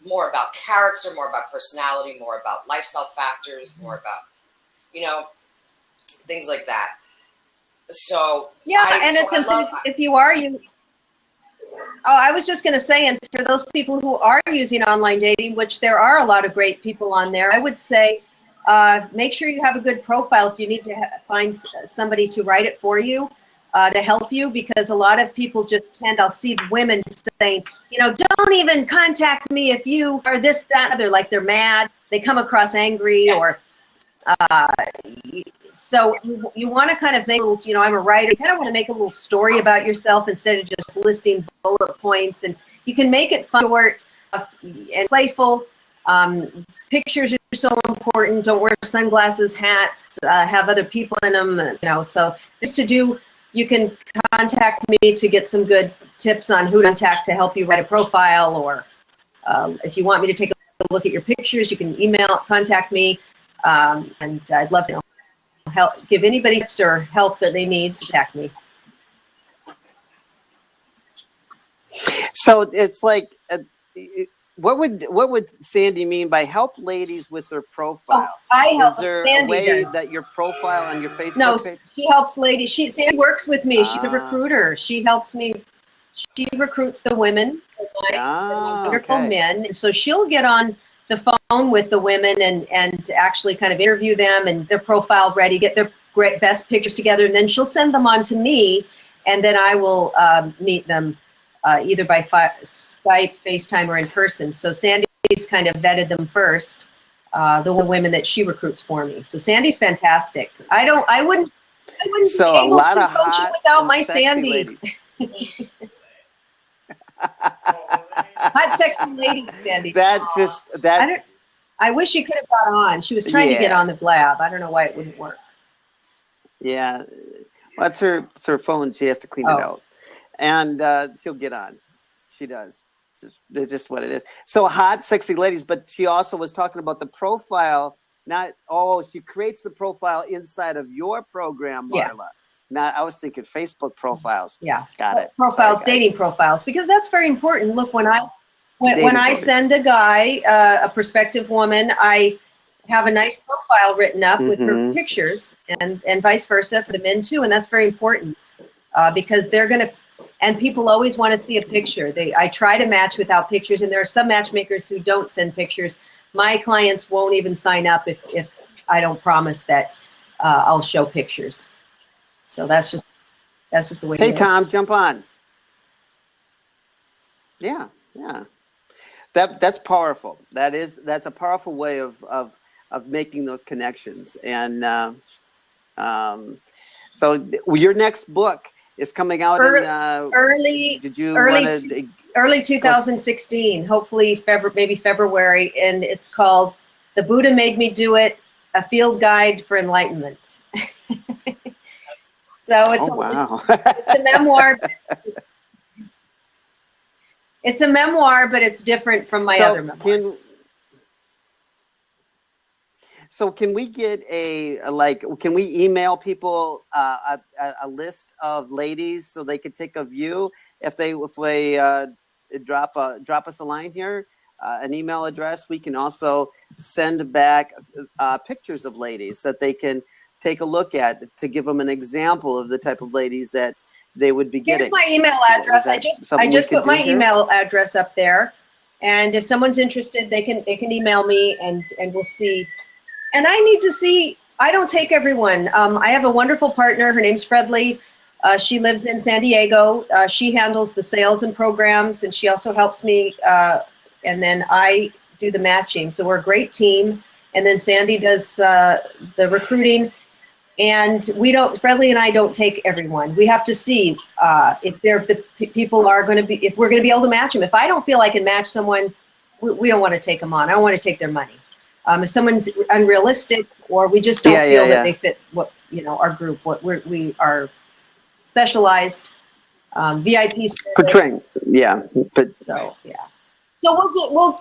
more about character, more about personality, more about lifestyle factors, more about, things like that. So I was just going to say, and for those people who are using online dating, which there are a lot of great people on there, I would say make sure you have a good profile if you need to find somebody to write it for you, to help you, because a lot of people just I'll see women saying, don't even contact me if you are this, that, other, like they're mad, they come across angry, or so you want to kind of make a little, I'm a writer, you kind of want to make a little story about yourself instead of just listing bullet points, and you can make it fun, short, and playful. Pictures are so important. Don't wear sunglasses, hats, have other people in them, so just you can contact me to get some good tips on who to contact to help you write a profile, or if you want me to take a look at your pictures, you can contact me, and I'd love to give anybody tips or help that they need to contact me. So it's like, what would Sandy mean by help ladies with their profile? I help. Is there Sandy a way does. that your profile on your Facebook No, page? she helps ladies. Sandy works with me. She's a recruiter. She helps me. She recruits the women, wonderful men. And so she'll get on the phone with the women and actually kind of interview them and their profile ready, get their best pictures together, and then she'll send them on to me, and then I will meet them either by Skype, FaceTime, or in person. So Sandy's kind of vetted them first, the women that she recruits for me. So Sandy's fantastic. I wouldn't be able to coach you without my Sandy. Hot, sexy lady, Sandy. I wish she could have got on. She was trying to get on the blab. I don't know why it wouldn't work. Yeah. Well, it's her phone. She has to clean it out. And she'll get on. She does. It's just what it is. So hot, sexy ladies. But she also was talking about the profile. She creates the profile inside of your program, Marla. Yeah. Now, I was thinking Facebook profiles. Yeah. Got it. Profiles, sorry, dating profiles, because that's very important. Look, when I send a guy, a prospective woman, I have a nice profile written up with her pictures, and vice versa for the men too, and that's very important because they're going to, and people always want to see a picture. I try to match without pictures, and there are some matchmakers who don't send pictures. My clients won't even sign up if I don't promise that I'll show pictures. So that's just the way it is. Hey, Tom, jump on. Yeah. That's powerful. That's a powerful way of making those connections. And so your next book is coming out early 2016, hopefully maybe February, and it's called The Buddha Made Me Do It, A Field Guide for Enlightenment. So it's it's a memoir. It's a memoir, but it's different from my other memoirs. So can we get can we email people a list of ladies so they could take a view if they drop us a line here, an email address? We can also send back pictures of ladies that they can take a look at to give them an example of the type of ladies that they would be getting. Here's my email address. I just put my email address up there, and if someone's interested, they can email me, and we'll see. And I need to see. I don't take everyone. I have a wonderful partner. Her name's Fredley. She lives in San Diego. She handles the sales and programs, and she also helps me. And then I do the matching. So we're a great team. And then Sandy does the recruiting. And Fredley and I don't take everyone. We have to see if people are going to be, if we're going to be able to match them. If I don't feel I can match someone, we don't want to take them on. I don't want to take their money. If someone's unrealistic, or we just don't feel that they fit our group, we are specialized, VIP. Portraying, but so yeah. So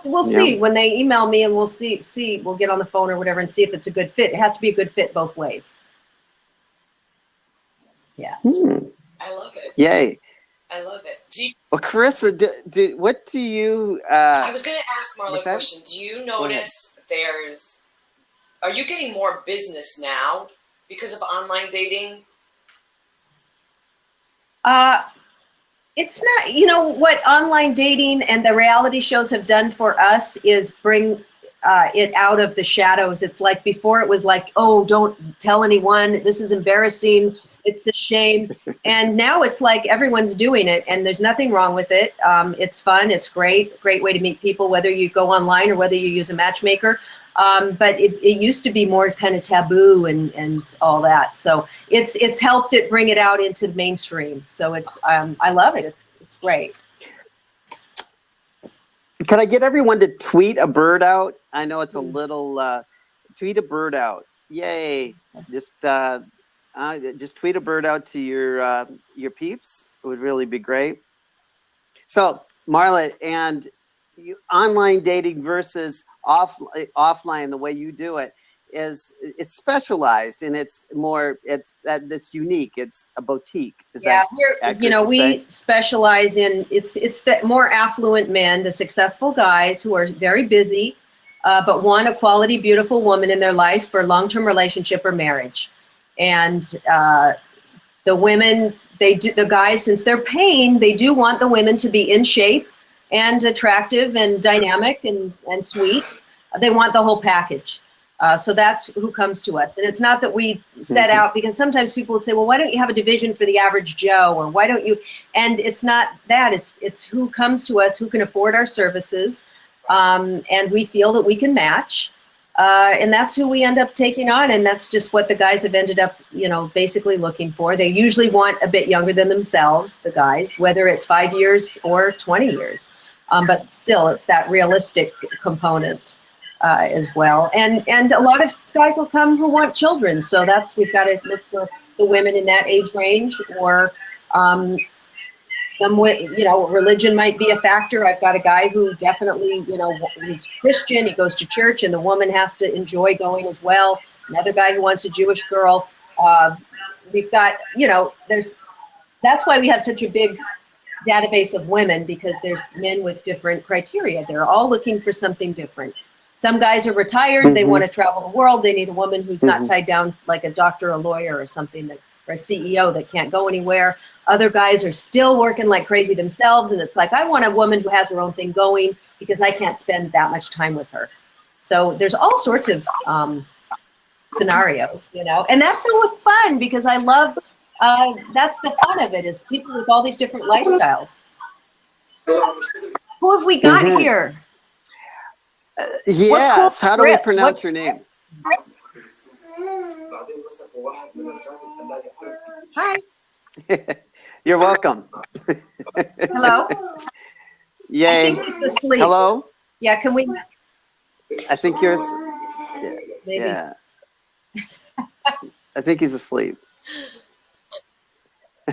we'll see when they email me, and we'll see. We'll get on the phone or whatever and see if it's a good fit. It has to be a good fit both ways. Yeah. I love it. Yay. I love it. Well, Carissa, what do you... I was going to ask Marla a question. Do you notice are you getting more business now because of online dating? It's not, what online dating and the reality shows have done for us is bring it out of the shadows. It's like before it was like, oh, don't tell anyone. This is embarrassing. It's a shame. And now it's like everyone's doing it, and there's nothing wrong with it. It's fun. It's great way to meet people, whether you go online or whether you use a matchmaker. But it used to be more kind of taboo and all that. So it's helped it bring it out into the mainstream. So it's I love it. It's great. Can I get everyone to tweet a bird out? I know it's a little tweet a bird out. Yay! Just tweet a bird out to your peeps. It would really be great. So, Marla, and online dating versus offline, the way you do it it's specialized, and it's unique. It's a boutique. We specialize in it's the more affluent men, the successful guys who are very busy, but want a quality, beautiful woman in their life for a long-term relationship or marriage. And the women, the guys, since they're paying, they do want the women to be in shape and attractive and dynamic and sweet. They want the whole package. So that's who comes to us. And it's not that we set out, because sometimes people would say, well, why don't you have a division for the average Joe? Or why don't you? And it's not that. It's who comes to us, who can afford our services. And we feel that we can match. And that's who we end up taking on. And that's just what the guys have ended up, basically looking for. They usually want a bit younger than themselves, the guys, whether it's 5 years or 20 years. But still, it's that realistic component as well. And a lot of guys will come who want children. So we've got to look for the women in that age range, or religion might be a factor. I've got a guy who definitely, is Christian. He goes to church, and the woman has to enjoy going as well. Another guy who wants a Jewish girl. We've got, that's why we have such a big database of women, because there's men with different criteria. They're all looking for something different. Some guys are retired. Mm-hmm. They want to travel the world. They need a woman who's not tied down like a doctor, a lawyer, or something, or a CEO that can't go anywhere. Other guys are still working like crazy themselves, and it's like, I want a woman who has her own thing going because I can't spend that much time with her. So there's all sorts of scenarios, and that's so fun, because I love, that's the fun of it, is people with all these different lifestyles. Who have we got here? Yes, how do we pronounce your name? Hi. You're welcome. Hello? Yay. I think he's asleep. Hello? Yeah, can we? I think yours. Maybe. Yeah. I think he's asleep.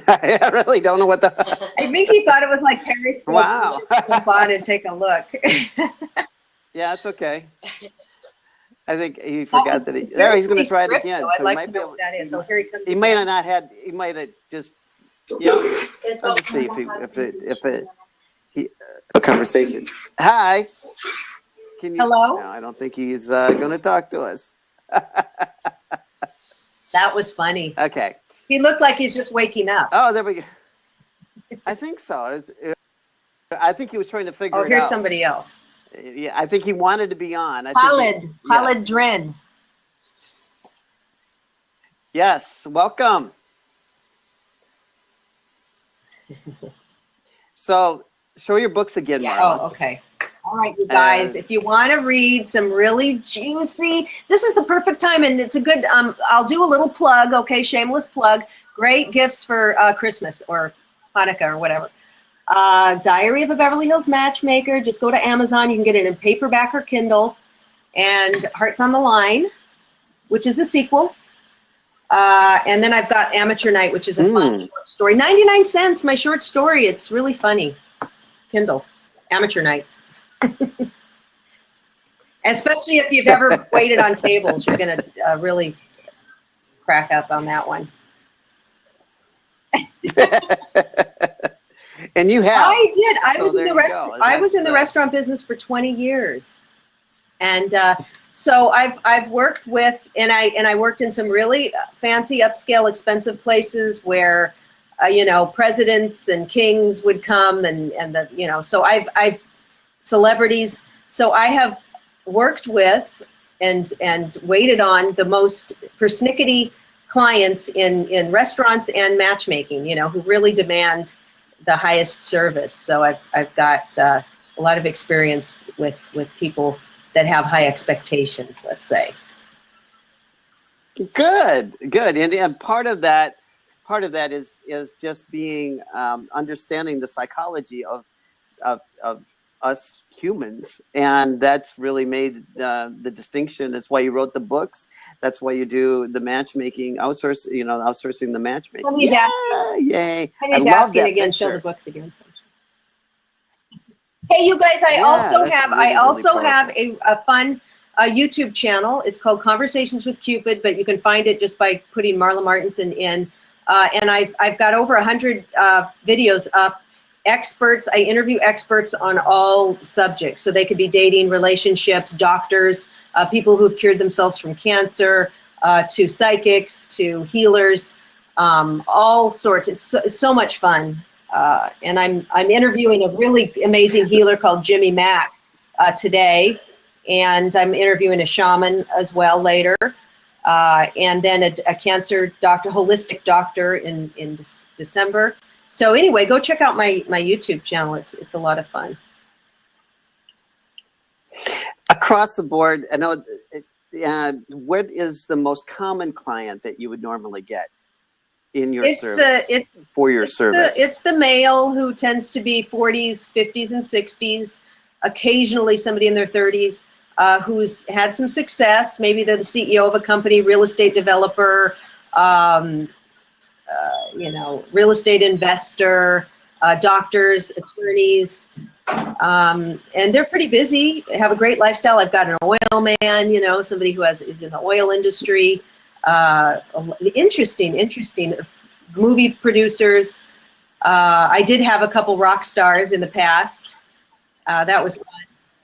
I really don't know what the. I think he thought it was like Harry's. Wow. Jump on and take a look. Yeah, it's okay. I think he forgot that he's going to try it again. So I'd like to know what that is. So here he comes. He may have not had. He might have just. Let's see if it a conversation. Hi. Can you? Hello. No, I don't think he's going to talk to us. That was funny. Okay. He looked like he's just waking up. Oh, there we go. I think so. I think he was trying to figure it out. Oh, here's somebody else. Yeah, I think he wanted to be on. Khalid Dren. Yes, welcome. So, show your books again, Marla. Oh, okay. All right, you guys, if you want to read some really juicy, this is the perfect time, and it's a good, I'll do a little plug, okay, shameless plug. Great gifts for Christmas or Hanukkah or whatever. Diary of a Beverly Hills Matchmaker. Just go to Amazon. You can get it in paperback or Kindle. And Hearts on the Line, which is the sequel. And then I've got Amateur Night, which is a fun short story. 99 cents, my short story. It's really funny. Kindle. Amateur Night. Especially if you've ever waited on tables, you're going to really crack up on that one. And you have. I did. I was in the restaurant. I was in the restaurant business for 20 years, and so I've worked with, and I worked in some really fancy, upscale, expensive places where, presidents and kings would come, and so I've celebrities. So I have worked with and waited on the most persnickety clients in restaurants and matchmaking, who really demand the highest service. So I've got a lot of experience with people that have high expectations, let's say. Good. And part of that is just being understanding the psychology of us humans, and that's really made the distinction. That's why you wrote the books. That's why you do the matchmaking, outsourcing the matchmaking. Yay! I love asking that again. picture. Show the books again. Hey, you guys! I also have a fun YouTube channel. It's called Conversations with Cupid, but you can find it just by putting Marla Martinson in. And I've got over 100 videos up. I interview experts on all subjects. So they could be dating, relationships, doctors, people who've cured themselves from cancer, to psychics, to healers, all sorts. It's so much fun. And I'm interviewing a really amazing healer called Jimmy Mack today. And I'm interviewing a shaman as well later. And then a cancer doctor, holistic doctor in December. So anyway, go check out my YouTube channel. It's a lot of fun. Across the board, I know. What is the most common client that you would normally get in your service for your service? It's the male who tends to be 40s, 50s, and 60s. Occasionally, somebody in their 30s who's had some success. Maybe they're the CEO of a company, real estate developer, real estate investor, doctors, attorneys. And they're pretty busy, have a great lifestyle. I've got an oil man, somebody who is in the oil industry. Interesting movie producers. I did have a couple rock stars in the past. That was fun.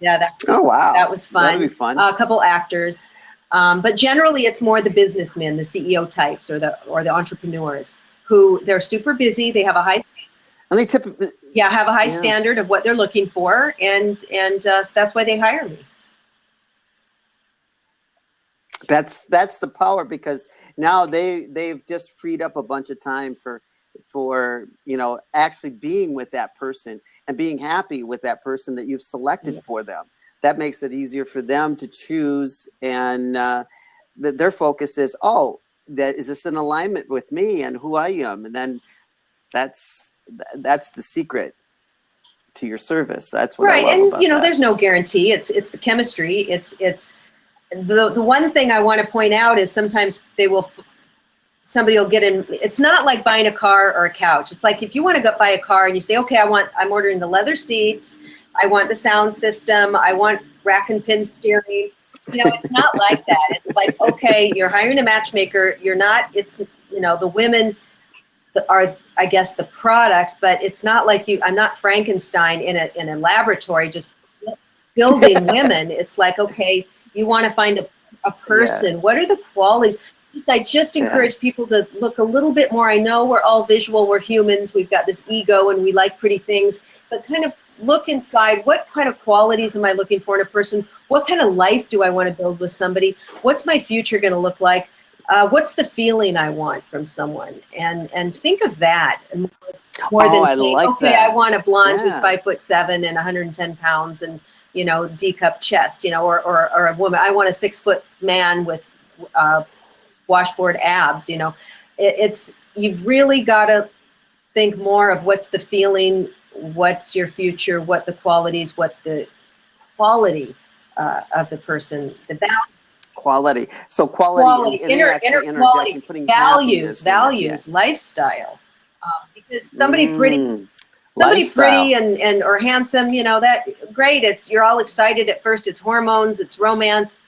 Yeah. Oh, wow. That was fun. That'd be fun. A couple actors. But generally it's more the businessmen, the CEO types or the entrepreneurs who they're super busy. They have a high and they typically have a high standard of what they're looking for, and that's why they hire me. That's the power, because now they've just freed up a bunch of time for actually being with that person and being happy with that person that you've selected for them. That makes it easier for them to choose, and their focus is, is this in alignment with me and who I am? And then that's the secret to your service. That's what I love about that. There's no guarantee. It's the chemistry. It's the one thing I want to point out is sometimes somebody will get in. It's not like buying a car or a couch. It's like if you want to go buy a car and you say, okay, I'm ordering the leather seats, I want the sound system, I want rack and pin steering. It's not like that. It's like, okay, you're hiring a matchmaker. You're not. It's the women are, I guess, the product, but it's not like I'm not Frankenstein in a laboratory just building women. It's like, okay, you want to find a person. What are the qualities? I just encourage people to look a little bit more. I know we're all visual, we're humans, we've got this ego and we like pretty things, but kind of look inside. What kind of qualities am I looking for in a person? What kind of life do I want to build with somebody? What's my future going to look like? What's the feeling I want from someone? And think of that more than saying, I want a blonde who's 5'7" and 110 pounds and D-cup chest, or a woman. I want a 6-foot man with washboard abs. You've really got to think more of what's the feeling, what's your future, what the qualities, what the quality of the person, the value. Quality. So quality, inner quality, values, lifestyle. Because somebody pretty and or handsome, that great. You're all excited at first. It's hormones, it's romance.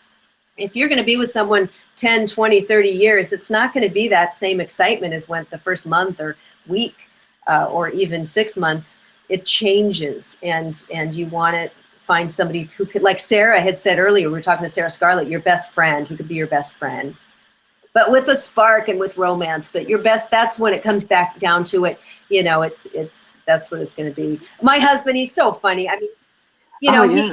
If you're going to be with someone 10, 20, 30 years, it's not going to be that same excitement as when the first month or week or even 6 months. It changes, and you want to find somebody who could, like Sarah had said earlier, we were talking to Sarah Scarlett, your best friend, who could be your best friend, but with a spark and with romance. But your best, that's when it comes back down to it. That's what it's going to be. My husband, he's so funny. I mean,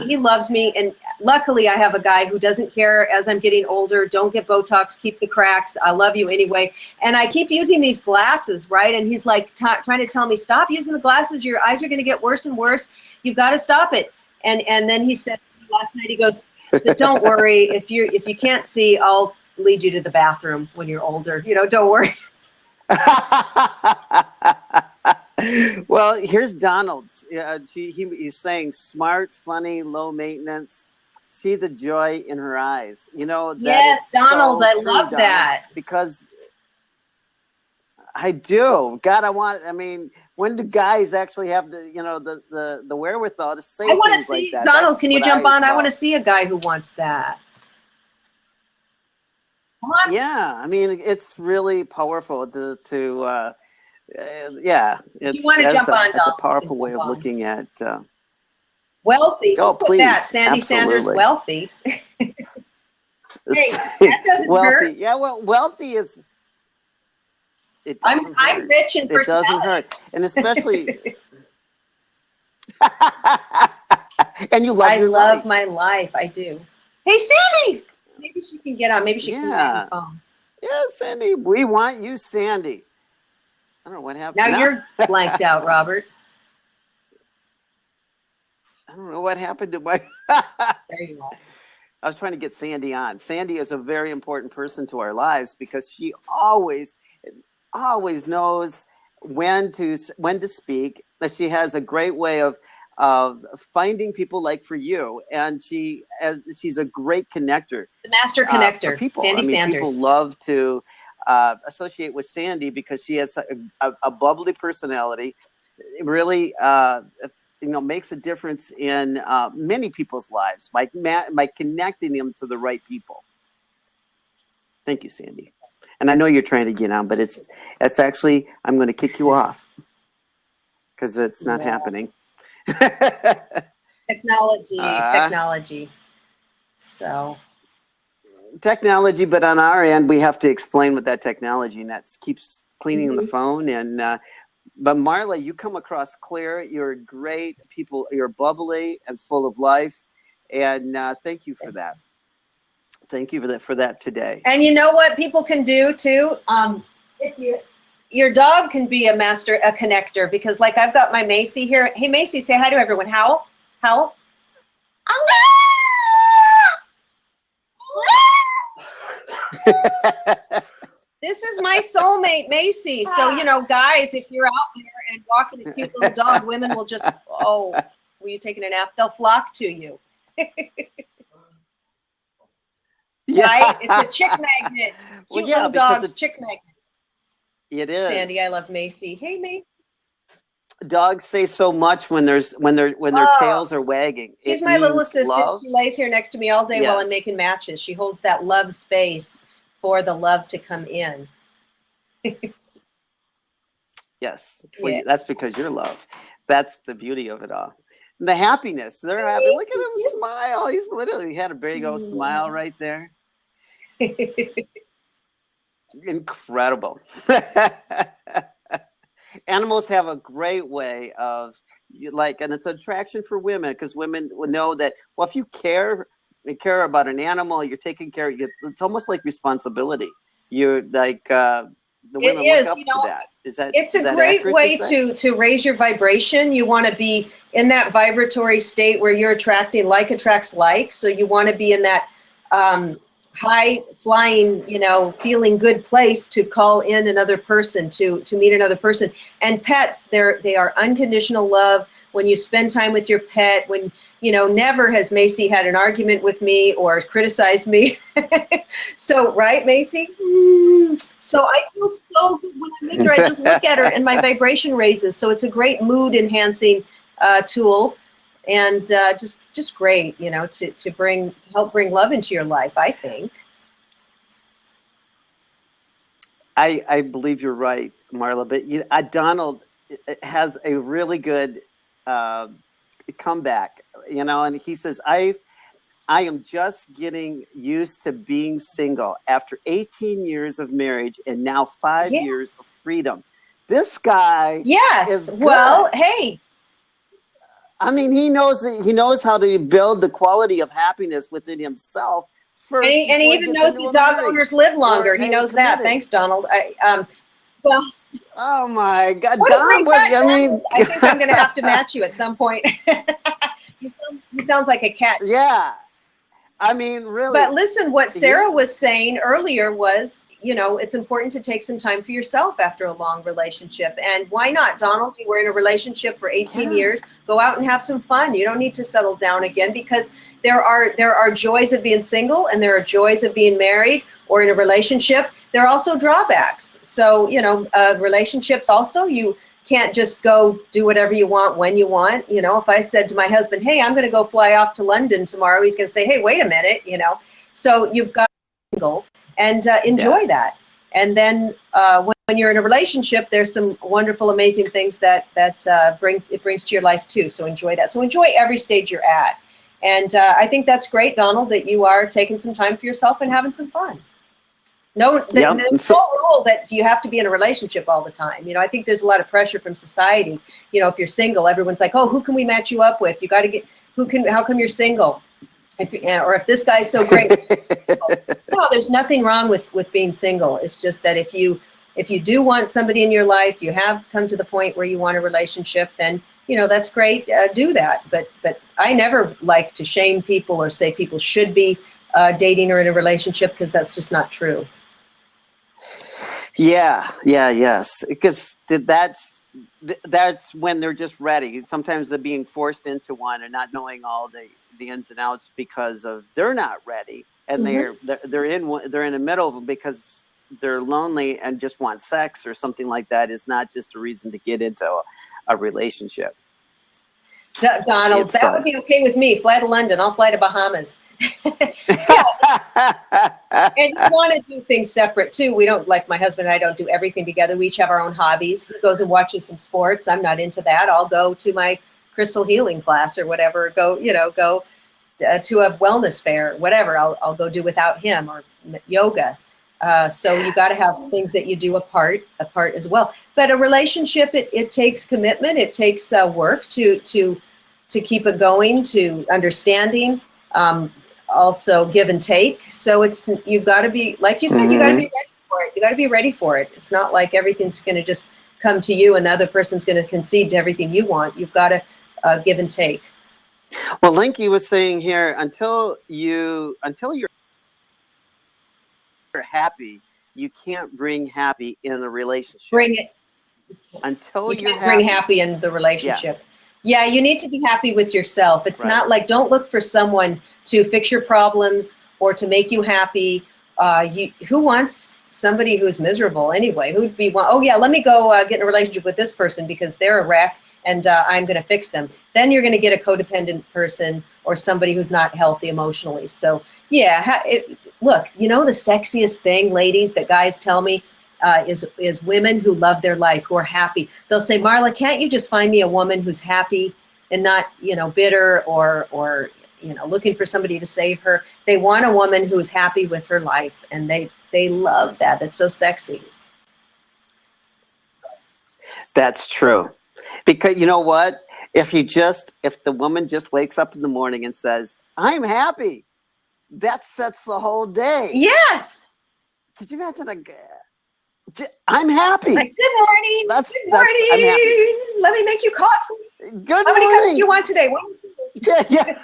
he loves me, and luckily I have a guy who doesn't care as I'm getting older. Don't get Botox, keep the cracks. I love you anyway. And I keep using these glasses, right? And he's like trying to tell me, stop using the glasses. Your eyes are going to get worse and worse. You've got to stop it. And then he said last night, he goes, but don't worry, if you can't see, I'll lead you to the bathroom when you're older. Don't worry. Well, here's Donald. He's saying smart, funny, low maintenance. See the joy in her eyes. Yes, Donald, so I love Donald, that. Because I do. God, when do guys actually have the wherewithal to say things like that? Donald, can you jump on? I want to see a guy who wants that. Yeah, it's really powerful to you want to jump on, It's a powerful way of looking at wealthy. Oh, please, that Sandy absolutely. Sanders wealthy. Hey, that doesn't wealthy. hurt. Yeah, well, wealthy is. I'm rich in personality. It doesn't hurt, and especially. And you love I your love life. my life. I do. Hey, Sandy. Maybe she can get on. Maybe she can get on the phone. Yeah, Sandy. We want you, Sandy. I don't know what happened. Now you're blanked out, Robert. I don't know what happened to my. There you are. I was trying to get Sandy on. Sandy is a very important person to our lives because she always knows when to speak. That she has a great way of finding people like for you, and she's a great connector. The master connector, for people. Sandy Sanders. People love to associate with Sandy because she has a bubbly personality. It really, makes a difference in many people's lives by connecting them to the right people. Thank you, Sandy. And I know you're trying to get on, but it's actually, I'm going to kick you off because it's not happening. Technology. So. Technology, but on our end, we have to explain what that technology, and that keeps cleaning the phone. And but Marla, you come across clear. You're great people. You're bubbly and full of life, and thank you for that. Thank you for that today. And you know what people can do too? Your dog can be a connector, because like I've got my Macy here. Hey Macy, say hi to everyone. Howl. This is my soulmate, Macy. So, guys, if you're out there and walking a cute little dog, women will just, were you taking a nap? They'll flock to you. Yeah. Right? It's a chick magnet. Cute little dogs, chick magnet. It is. Sandy, I love Macy. Hey, Macy. Dogs say so much when their tails are wagging. She's my little assistant. Love. She lays here next to me all day while I'm making matches. She holds that love space for the love to come in. Yes. Well, that's because you're love. That's the beauty of it all. And the happiness. They're happy. Look at him smile. He had a big old smile right there. Incredible. Animals have a great way of and it's an attraction for women, because women will know that, well, if you care about an animal, you're taking care of it. It's almost like responsibility. You're like the women look up to that. It's a great way to raise your vibration. You want to be in that vibratory state where you're attracting, like attracts like. So you want to be in that high flying, feeling good place to call in another person, to meet another person. And pets, they are unconditional love. When you spend time with your pet, when, never has Macy had an argument with me or criticized me. So, right, Macy? So I feel so good when I'm with her. I just look at her and my vibration raises. So it's a great mood enhancing tool. And just great, to help bring love into your life, I think. I believe you're right, Marla. But Donald has a really good comeback, and he says, I am just getting used to being single after 18 years of marriage and now 5 years of freedom. This guy is good. Well, hey. He knows how to build the quality of happiness within himself first. And he even knows that dog owners live longer. He knows that. Thanks, Donald. Oh my God, Don! I think I'm going to have to match you at some point. He sounds like a cat. Yeah, really. But listen, what Sarah was saying earlier was, it's important to take some time for yourself after a long relationship. And why not, Donald? You were in a relationship for 18 years. Go out and have some fun. You don't need to settle down again, because there are joys of being single and there are joys of being married or in a relationship. There are also drawbacks. So, relationships also, you can't just go do whatever you want when you want. If I said to my husband, hey, I'm going to go fly off to London tomorrow, he's going to say, hey, wait a minute, So you've got to go and enjoy that. And then when you're in a relationship, there's some wonderful, amazing things that brings to your life too. So enjoy that. So enjoy every stage you're at. And I think that's great, Donald, that you are taking some time for yourself and having some fun. There's no rule that you have to be in a relationship all the time. I think there's a lot of pressure from society. If you're single, everyone's like, oh, who can we match you up with? You got to get, how come you're single? If this guy's so great. No, there's nothing wrong with being single. It's just that if you if you do want somebody in your life, you have come to the point where you want a relationship, then, you know, that's great. Do that. But I never like to shame people or say people should be dating or in a relationship, because that's just not true. Yes, because that's when they're just ready. Sometimes they're being forced into one and not knowing all the ins and outs because of they're not ready, and they're in the middle of them because they're lonely and just want sex or something like that. Is not just a reason to get into a relationship. Donald, that would be okay with me. Fly to London. I'll fly to Bahamas. And you want to do things separate too. We don't, like my husband and I don't do everything together. We each have our own hobbies. He goes and watches some sports. I'm not into that. I'll go to my crystal healing class or whatever. Go to a wellness fair, whatever. I'll go do without him, or yoga. So you got to have things that you do apart as well. But a relationship, it takes commitment. It takes work to keep it going, to understanding. Also give and take. So you've got to be, like you said, you got to be ready for it. You got to be ready for it. It's not like everything's going to just come to you and the other person's going to concede to everything you want. You've got to give and take. Well, Linky was saying here, until you're happy, you can't bring happy in the relationship. Bring it. Until you can't bring happy in the relationship. Yeah, you need to be happy with yourself. It's not like, don't look for someone to fix your problems or to make you happy. Who wants somebody who's miserable anyway? Who'd be, oh yeah, let me go get in a relationship with this person because they're a wreck and I'm going to fix them. Then you're going to get a codependent person or somebody who's not healthy emotionally. So yeah, look, you know, the sexiest thing, ladies, that guys tell me is women who love their life, who are happy. They'll say, Marla, can't you just find me a woman who's happy and not, you know, bitter or you know, looking for somebody to save her? They want a woman who's happy with her life, and they love that. That's so sexy. That's true. Because you know what? If the woman just wakes up in the morning and says, I'm happy, that sets the whole day. Yes. Could you imagine I'm happy. Like, good morning. Good morning. I'm happy. Let me make you coffee. Good How morning. many cups do you want today? Yeah.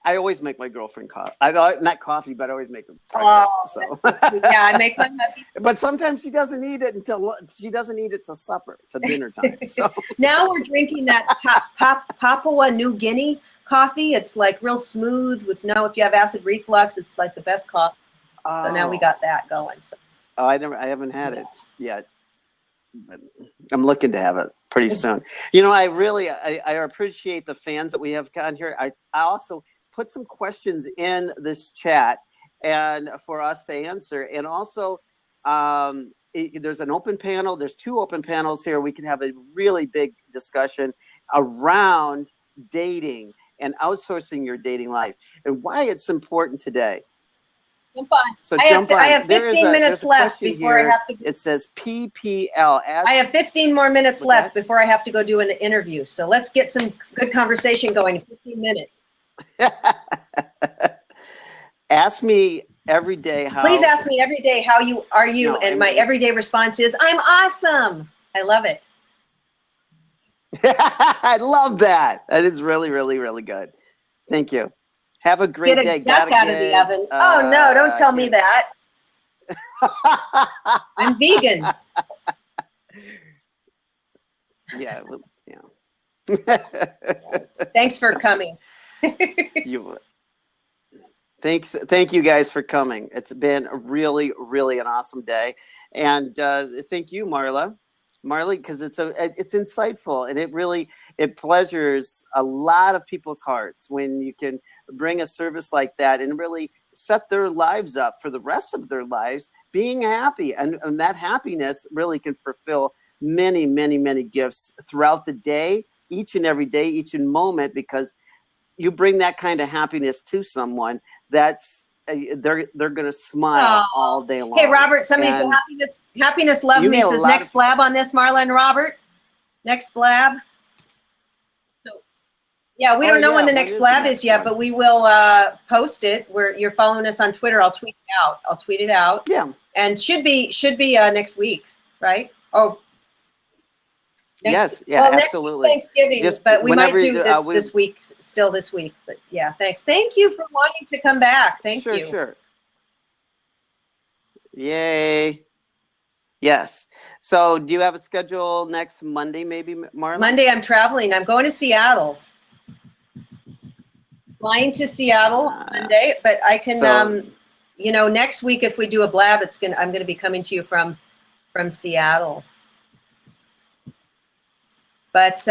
I always make my girlfriend coffee. Not coffee, but I always make her breakfast. Yeah, I make my hubby. But sometimes she doesn't eat it till supper, to dinner time. So now we're drinking that Papua New Guinea coffee. It's like real smooth with if you have acid reflux, it's like the best coffee. So now we got that going. So. Oh, I haven't had it yet. But I'm looking to have it pretty soon. You know, I appreciate the fans that we have gotten here. I also put some questions in this chat and for us to answer. And also, there's an open panel. There's 2 open panels here. We can have a really big discussion around dating and outsourcing your dating life and why it's important today. Jump on. So I have 15 minutes left before I have to. It says PPL. I have 15 more minutes left before I have to go do an interview. So let's get some good conversation going in 15 minutes. Ask me every day how. Please ask me every day how you are. And my everyday response is, I'm awesome. I love it. I love that. That is really, really, really good. Thank you. Have a great day. Get a duck out of the oven. Oh no! Don't tell me that. I'm vegan. Yeah. Thanks for coming. Thank you guys for coming. It's been really, really an awesome day, and thank you, Marla, because it's insightful and it pleasures a lot of people's hearts when you can bring a service like that and really set their lives up for the rest of their lives being happy, and that happiness really can fulfill many, many, many gifts throughout the day, each and every day, each moment, because you bring that kind of happiness to someone, that's they're going to smile all day long. Hey, Robert, somebody said happiness love me says next blab on this, Marla and Robert. Next blab. So, Yeah, we don't know when the when next is the blab next is yet, one? but we will post it. Where you're following us on Twitter, I'll tweet it out. Yeah. And should be next week, right? Oh, Yes. Yeah. well, next week Absolutely. Thanksgiving, Just but we might whenever do this week, still this week. But yeah, thanks. Thank you for wanting to come back. Thank you. Sure. Yay. Yes. So do you have a schedule next Monday, maybe, Marla? Monday, I'm traveling. I'm going to Seattle. Flying to Seattle on Monday, but I can, next week if we do a blab, I'm gonna be coming to you from Seattle. But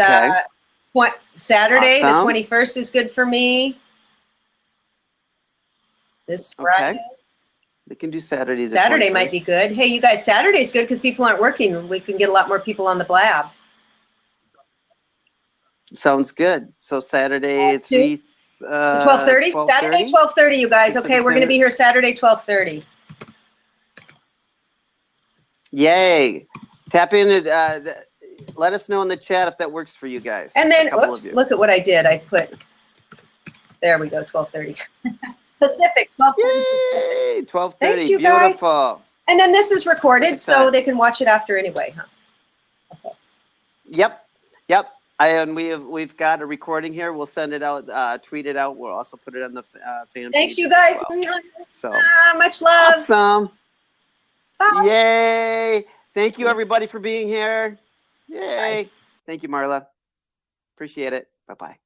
Saturday, the 21st is good for me. This Friday. Okay. We can do Saturday. Saturday might be good. Hey, you guys, Saturday's good because people aren't working. We can get a lot more people on the blab. Sounds good. So Saturday, 12:30. Saturday, 12:30. You guys. Okay, we're going to be here Saturday, 12:30. Yay! Tap in. Let us know in the chat if that works for you guys. And then, oops, look at what I did. I put. There we go. 12:30. Pacific. 12:30. Yay! 12:30. Thanks, you Beautiful. guys. And then this is recorded, so they can watch it after anyway, huh? Okay. Yep. And we've got a recording here. We'll send it out, tweet it out. We'll also put it on the fan page. Thanks, you guys. Well. So much love. Awesome. Bye. Yay! Thank you, everybody, for being here. Yay! Bye. Thank you, Marla. Appreciate it. Bye-bye.